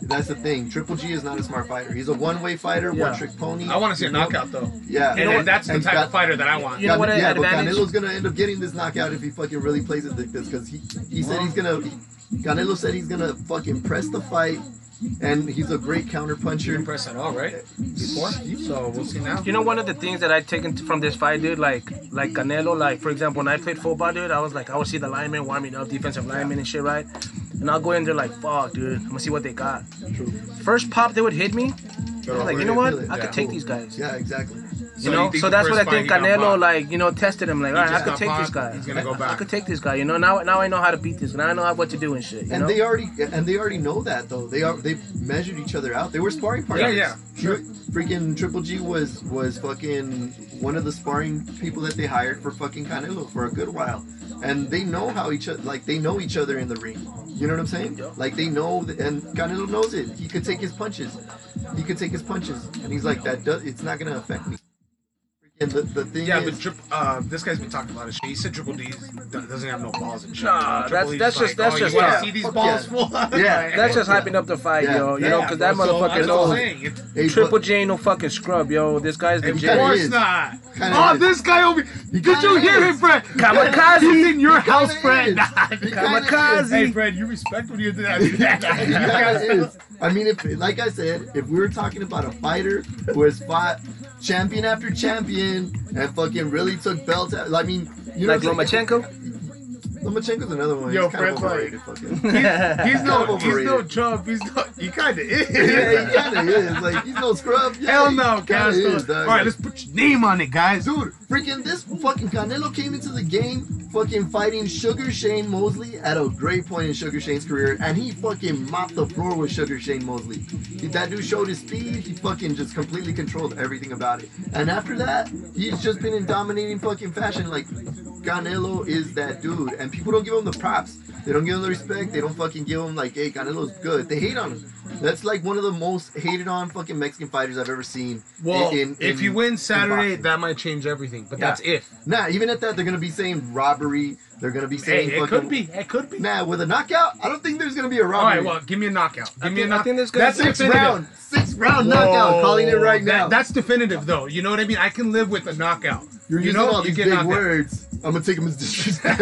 That's the thing. Triple G is not a smart fighter. He's a one-way fighter, Yeah. one-trick pony. I want to see a knockout though. Yeah, And that's the And type Ca- of fighter that I want. You know what yeah, but advantage? Canelo's gonna end up getting this knockout if he fucking really plays it like this, because he said he's gonna. Canelo said he's gonna fucking press the fight, and he's a great counter You puncher. didn't press at all, right? Before? So we'll see now. You know, one of the things that I taken from this fight, dude, like Canelo, like for example, when I played football, dude, I was like, I would see the linemen warming up, defensive linemen and shit, right? And I'll go in there like, fuck, dude, I'm gonna see what they got. First pop, they would hit me. I was like, you know what? I could take these guys. Yeah, exactly. You know, think so the that's what I first think fight he got Canelo, popped? like, you know, tested him. Like, all right, I just could got take this popped, guy. he's gonna go I back. could take this guy. You know, now I know how to beat this guy. Now I know what to do and shit. You And know? they already know that though. They measured each other out. They were sparring partners. Yeah, sure. Freaking Triple G was fucking one of the sparring people that they hired for fucking Canelo for a good while, and they know how each other they know each other in the ring. You know what I'm saying? Yeah. Like they know, and Canelo knows it. He could take his punches. And he's like it's not gonna affect me. And the thing Yeah, is, but this guy's been talking a lot of shit. He said Triple D doesn't have no balls and shit. Nah, Triple that's D's just- you that's wanna just- see these fuck balls yeah. full? Yeah. That's just hyping up the fight, Yeah. yo. You know, because that bro, so motherfucker that's what I'm knows. saying. hey, Triple J ain't no fucking scrub, yo. This guy's Of legit. kinda course is. not. Kinda Oh, is. this guy over. He Did you kinda hear is. him, Fred? Kamikaze. He's in your He house, kinda Fred. is. He kinda Kamikaze. is. Hey, Fred, you respect when you do that. He kinda is. I mean, if like I said, if we were talking about a fighter who has fought champion after champion and fucking really took belts, I mean, you know, Like Lomachenko? Lomachenko's another one. Yo, He's kind of Fred's like- overrated. Fucking. He's no overrated. chump. He kind of is. Yeah, he kind of is. Like he's no scrub. Yeah, Hell he no, kinda Castro. is, dog. All right, let's put your name on it, guys. Dude, freaking this fucking Canelo came into the game fucking fighting Sugar Shane Mosley at a great point in Sugar Shane's career, and he fucking mopped the floor with Sugar Shane Mosley. That dude showed his speed. He fucking just completely controlled everything about it. And after that, he's just been in dominating fucking fashion. Like Canelo is that dude, and people don't give him the props. They don't give him the respect. They don't fucking give him like, hey, Canelo's good. They hate on him. That's like one of the most hated on fucking Mexican fighters I've ever seen. Well, in if you win Saturday, boxing. that might change everything. But Yeah. that's if. Nah, even at that, they're gonna be saying robbery. They're gonna be saying Hey, it fucking. could be. It could be. Nah, with a knockout, I don't think there's gonna be a All robbery. right, well, give me a knockout. Give me a I knockout. think there's gonna That's be- definitive. Sixth round knockout. Calling it right now. That's definitive, though. You know what I mean? I can live with a knockout. You're you using know, all you these get big knocked out. words. I'm gonna take them as disrespect.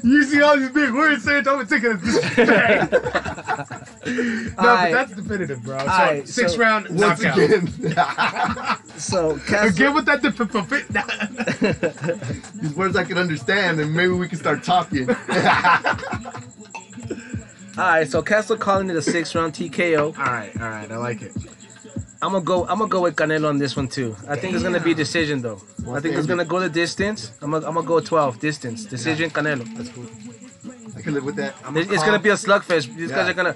You see all these big words, Serge? I'm gonna take it as disrespect. No, but Alright. that's definitive, bro. So, Alright, sixth so- round Once knockout. again, So, Castro, Again with that these words I can understand, and maybe we can start talking. alright, so Castro calling it a 6th round TKO. All right, I like it. I'm gonna go with Canelo on this one too. I think it's gonna be decision though. I think it's gonna go the distance. I'm gonna go 12 distance decision Canelo. That's cool. I can live with that. It's gonna be a slugfest. These guys are gonna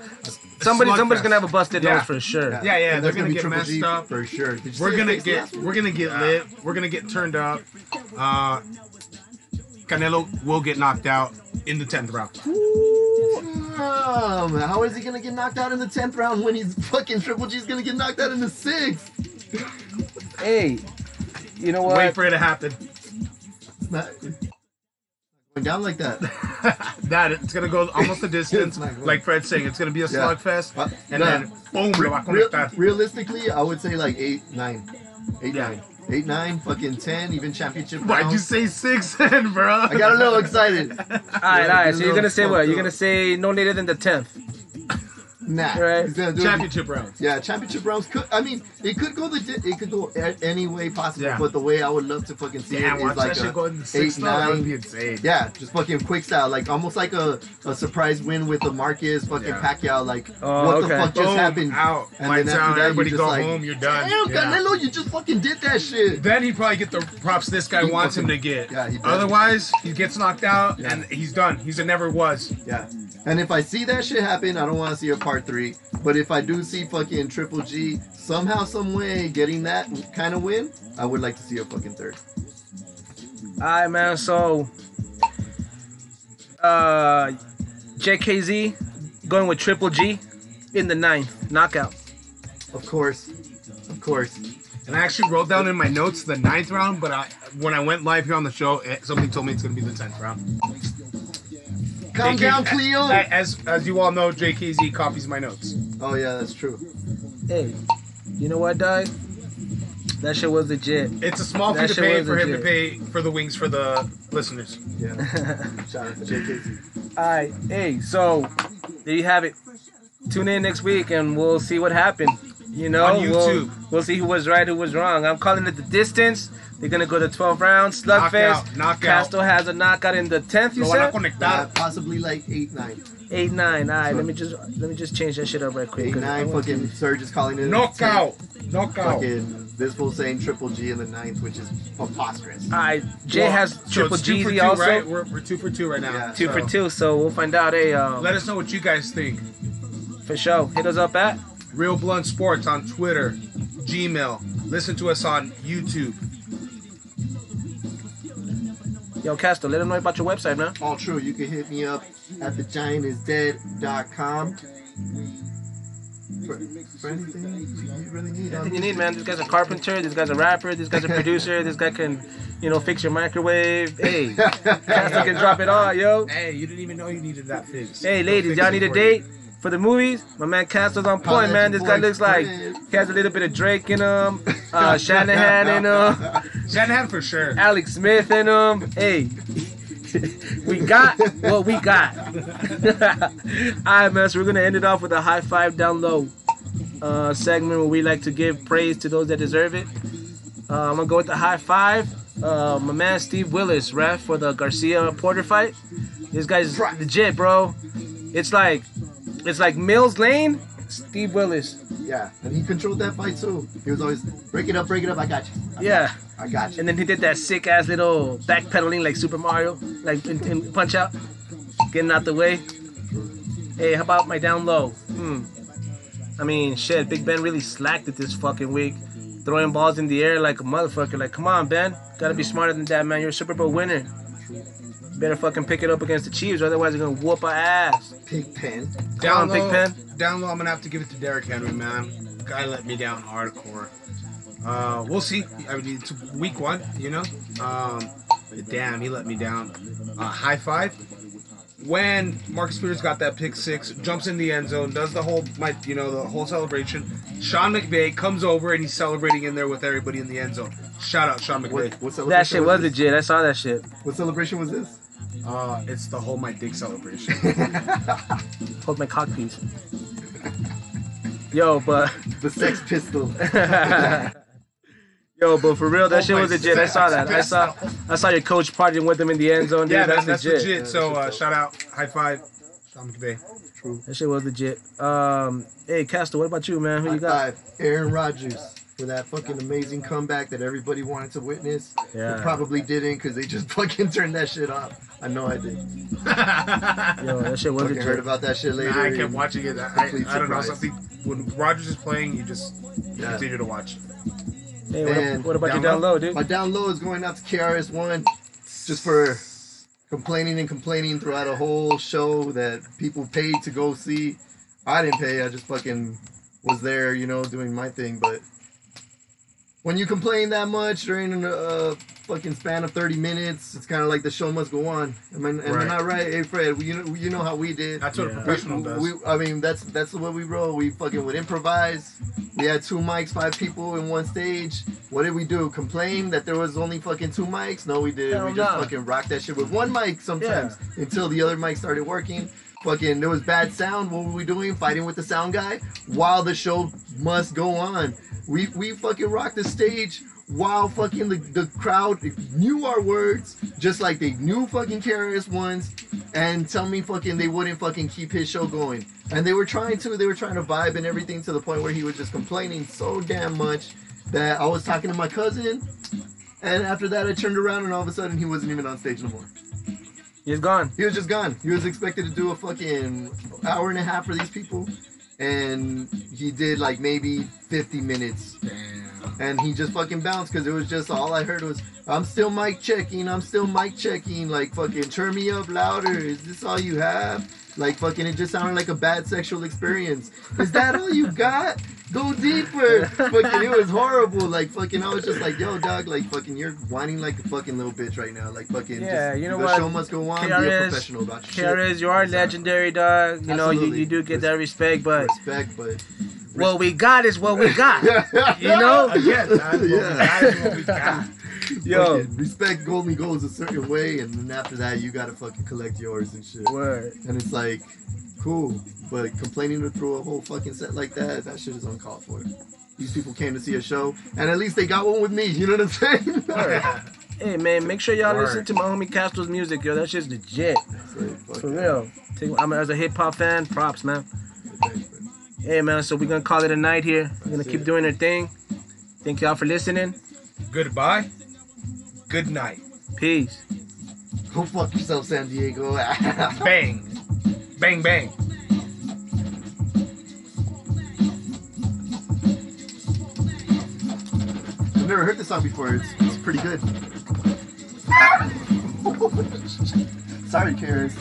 somebody's Slugfest. gonna have a busted Yeah. nose for sure. Yeah, And they're that's gonna be get Triple messed G up. for sure. Did you see We're his gonna face last week? get lit. We're gonna get turned up. Canelo will get knocked out in the 10th round. How is he gonna get knocked out in the 10th round when he's fucking Triple G's gonna get knocked out in the 6th? Hey, you know what? Wait for it to happen. It's not going down like that. That it's gonna go almost a distance, It's not going- like Fred's saying. It's gonna be a Yeah. slugfest, and Nah. then boom, lo va a conectar. Realistically, I would say like 8, 9. 8, Yeah. 9. 8, 9, fucking 10, even championship Why'd you rounds. say 6 then, bro? I got a little excited. All right. So you're gonna say what? fucked You're up. gonna say no later than the 10th. Nah. Right. He's gonna do Championship rounds. Yeah, championship rounds could. I mean, it could go any way possible. Yeah. But the way I would love to fucking see Damn, it is watch like that shit go in the sixth. 8, That would 9. be insane. Yeah, just fucking quick style, like almost like a surprise win with the Marquez fucking Yeah. Pacquiao. Like, Oh, what okay. the fuck just Boom, happened? out. And Lights then after out. that, Everybody you're go just like, home. You're done. Damn, Yeah. Canelo, you just fucking did that shit. Then he'd probably get the props this guy He wants him fucking- to get. yeah, he does. Otherwise, he gets knocked out Yeah. and he's done. He's a never was. Yeah. And if I see that shit happen, I don't want to see a part 3. But if I do see fucking Triple G somehow, some way getting that kind of win, I would like to see a fucking 3rd. Alright, man. So, JKZ going with Triple G in the 9th knockout. Of course. Of course. And I actually wrote down in my notes the 9th round, but when I went live here on the show, somebody told me it's going to be the 10th round. Calm down, Cleo. As you all know, JKZ copies my notes. Oh, yeah, that's true. Hey, you know what, dog? That shit was legit. It's a small fee That to shit pay was for him to legit. pay for the wings for the listeners. Yeah. Shout out to JKZ. Alright, hey, so there you have it. Tune in next week and we'll see what happened. You know, On YouTube. We'll see who was right, who was wrong. I'm calling it the distance. They're gonna go to 12 rounds. Slugfest. Knockout. Castro has a knockout in the 10th. You Lo van a said conectar. Possibly like 8, 9. 8, 9. All right, let me just change that shit up right quick. 8, 9. Fucking Serge is calling it. Knockout. 10. Knockout. Fucking this fool saying Triple G in the 9th, which is preposterous. All right, Jay Well, has so Triple it's 2 for GZ 2, also. right? We're 2 for 2 right now. Yeah. 2 for So 2, so we'll find out. Hey, Let us know what you guys think. for sure. Hit us up at. Real Blunt Sports on Twitter, Gmail. Listen to us on YouTube. Yo, Castro, let them know about your website, man. All true. You can hit me up at thegiantisdead.com. For anything you really need. Anything you need, man. This guy's a carpenter. This guy's a rapper. This guy's a producer. This guy can, fix your microwave. Hey, Castro can drop it all, yo. Hey, you didn't even know you needed that fixed. Hey, ladies, y'all need a date for the movies? My man Castro's on point, man. This guy looks like he has a little bit of Drake in him, Shanahan in him, Shanahan for sure. Alex Smith in him. Hey, we got what we got. Alright, man, so we're gonna end it off with a high five down low segment where we like to give praise to those that deserve it. I'm gonna go with the high five. My man Steve Willis, ref for the Garcia Porter fight. This guy's legit, bro. It's like Mills Lane, Steve Willis. Yeah, and he controlled that fight too. He was always break it up, I got you. Yeah. I got you. And then he did that sick ass little backpedaling like Super Mario, like in Punch Out, getting out the way. Hey, how about my down low? I mean, shit, Big Ben really slacked it this fucking week. Throwing balls in the air like a motherfucker. Like, come on, Ben. Gotta be smarter than that, man. You're a Super Bowl winner. Better fucking pick it up against the Chiefs, otherwise you're gonna whoop our ass. Pig pen. Come on, Big Pen. Down low, I'm gonna have to give it to Derrick Henry, man. Guy let me down hardcore. We'll see. I mean, it's week 1, you know. Damn, he let me down. High five. When Marcus Peters got that pick 6, jumps in the end zone, does the whole celebration. Sean McVay comes over and he's celebrating in there with everybody in the end zone. Shout out Sean McVay. What celebration That shit was this? legit. I saw that shit. What celebration was this? It's the whole my dick celebration. Hold my cock piece. Yo, but The Sex Pistol. Yo, but for real, that Oh shit was my legit. I saw that. I saw your coach partying with him in the end zone. Dude. Yeah, that's that's legit. legit. So shout out, high five, Sean McVay. True. That shit was legit. Hey, Castor, what about you, man? Who you got? High five, Aaron Rodgers, for that fucking amazing comeback that everybody wanted to witness. Yeah. But probably didn't because they just fucking turned that shit off. I know I did. Yo, that shit was Fucking heard legit. about that shit later. I kept watching it. I Complete don't know, surprise. something when Rogers is playing, you just Yeah. continue to watch. Hey, And what about down you down low? low, dude? My down low is going out to KRS-One just for complaining throughout a whole show that people paid to go see. I didn't pay. I just fucking was there, doing my thing. But when you complain that much during a fucking span of 30 minutes, it's kind of like the show must go on. Am I Right. not right? Hey, Fred, you know how we did. That's what Yeah. a professional does. I mean, that's what we roll. We fucking would improvise. We had 2 mics, 5 people in one stage. What did we do? Complain that there was only fucking 2 mics? No, we didn't. Hell We just no. fucking rocked that shit with 1 mic sometimes until the other mic started working. Fucking, there was bad sound. What were we doing? Fighting with the sound guy while the show must go on. We fucking rocked the stage while fucking the crowd knew our words, just like they knew fucking KRS One's, and tell me fucking they wouldn't fucking keep his show going. And they were trying to vibe and everything, to the point where he was just complaining so damn much that I was talking to my cousin, and after that I turned around and all of a sudden he wasn't even on stage no more. He's gone. He was just gone. He was expected to do a fucking hour and a half for these people, and he did like maybe 50 minutes. Damn. And he just fucking bounced, because it was just, all I heard was, I'm still mic checking, like fucking turn me up louder, is this all you have? Like fucking, it just sounded like a bad sexual experience. Is that all you got? Go deeper. Fucking, it was horrible. Like fucking, I was just like, yo dog, like fucking, you're whining like a fucking little bitch right now. Like fucking, Yeah, just, you know the what? show must go on, be a professional about your KRS, shit. you are legendary, dog. You know, you do get that respect, but what we got is what we got. You know? Again, that's what we got. Yo. Fucking respect only goes a certain way, and then after that you gotta fucking collect yours and shit. Word. And it's like, cool, but complaining through a whole fucking set like that shit is uncalled for. These people came to see a show, and at least they got one with me, you know what I'm saying? Hey man, make sure y'all listen to my homie Castro's music, yo. That shit's legit. For real. I'm as a hip hop fan, props, man. Hey man, so we're gonna call it a night here. We're gonna keep doing our thing. Thank y'all for listening. Goodbye. Good night. Peace. Go fuck yourself, San Diego. Bang. Bang, bang. I've never heard this song before. It's pretty good. Sorry, Karis.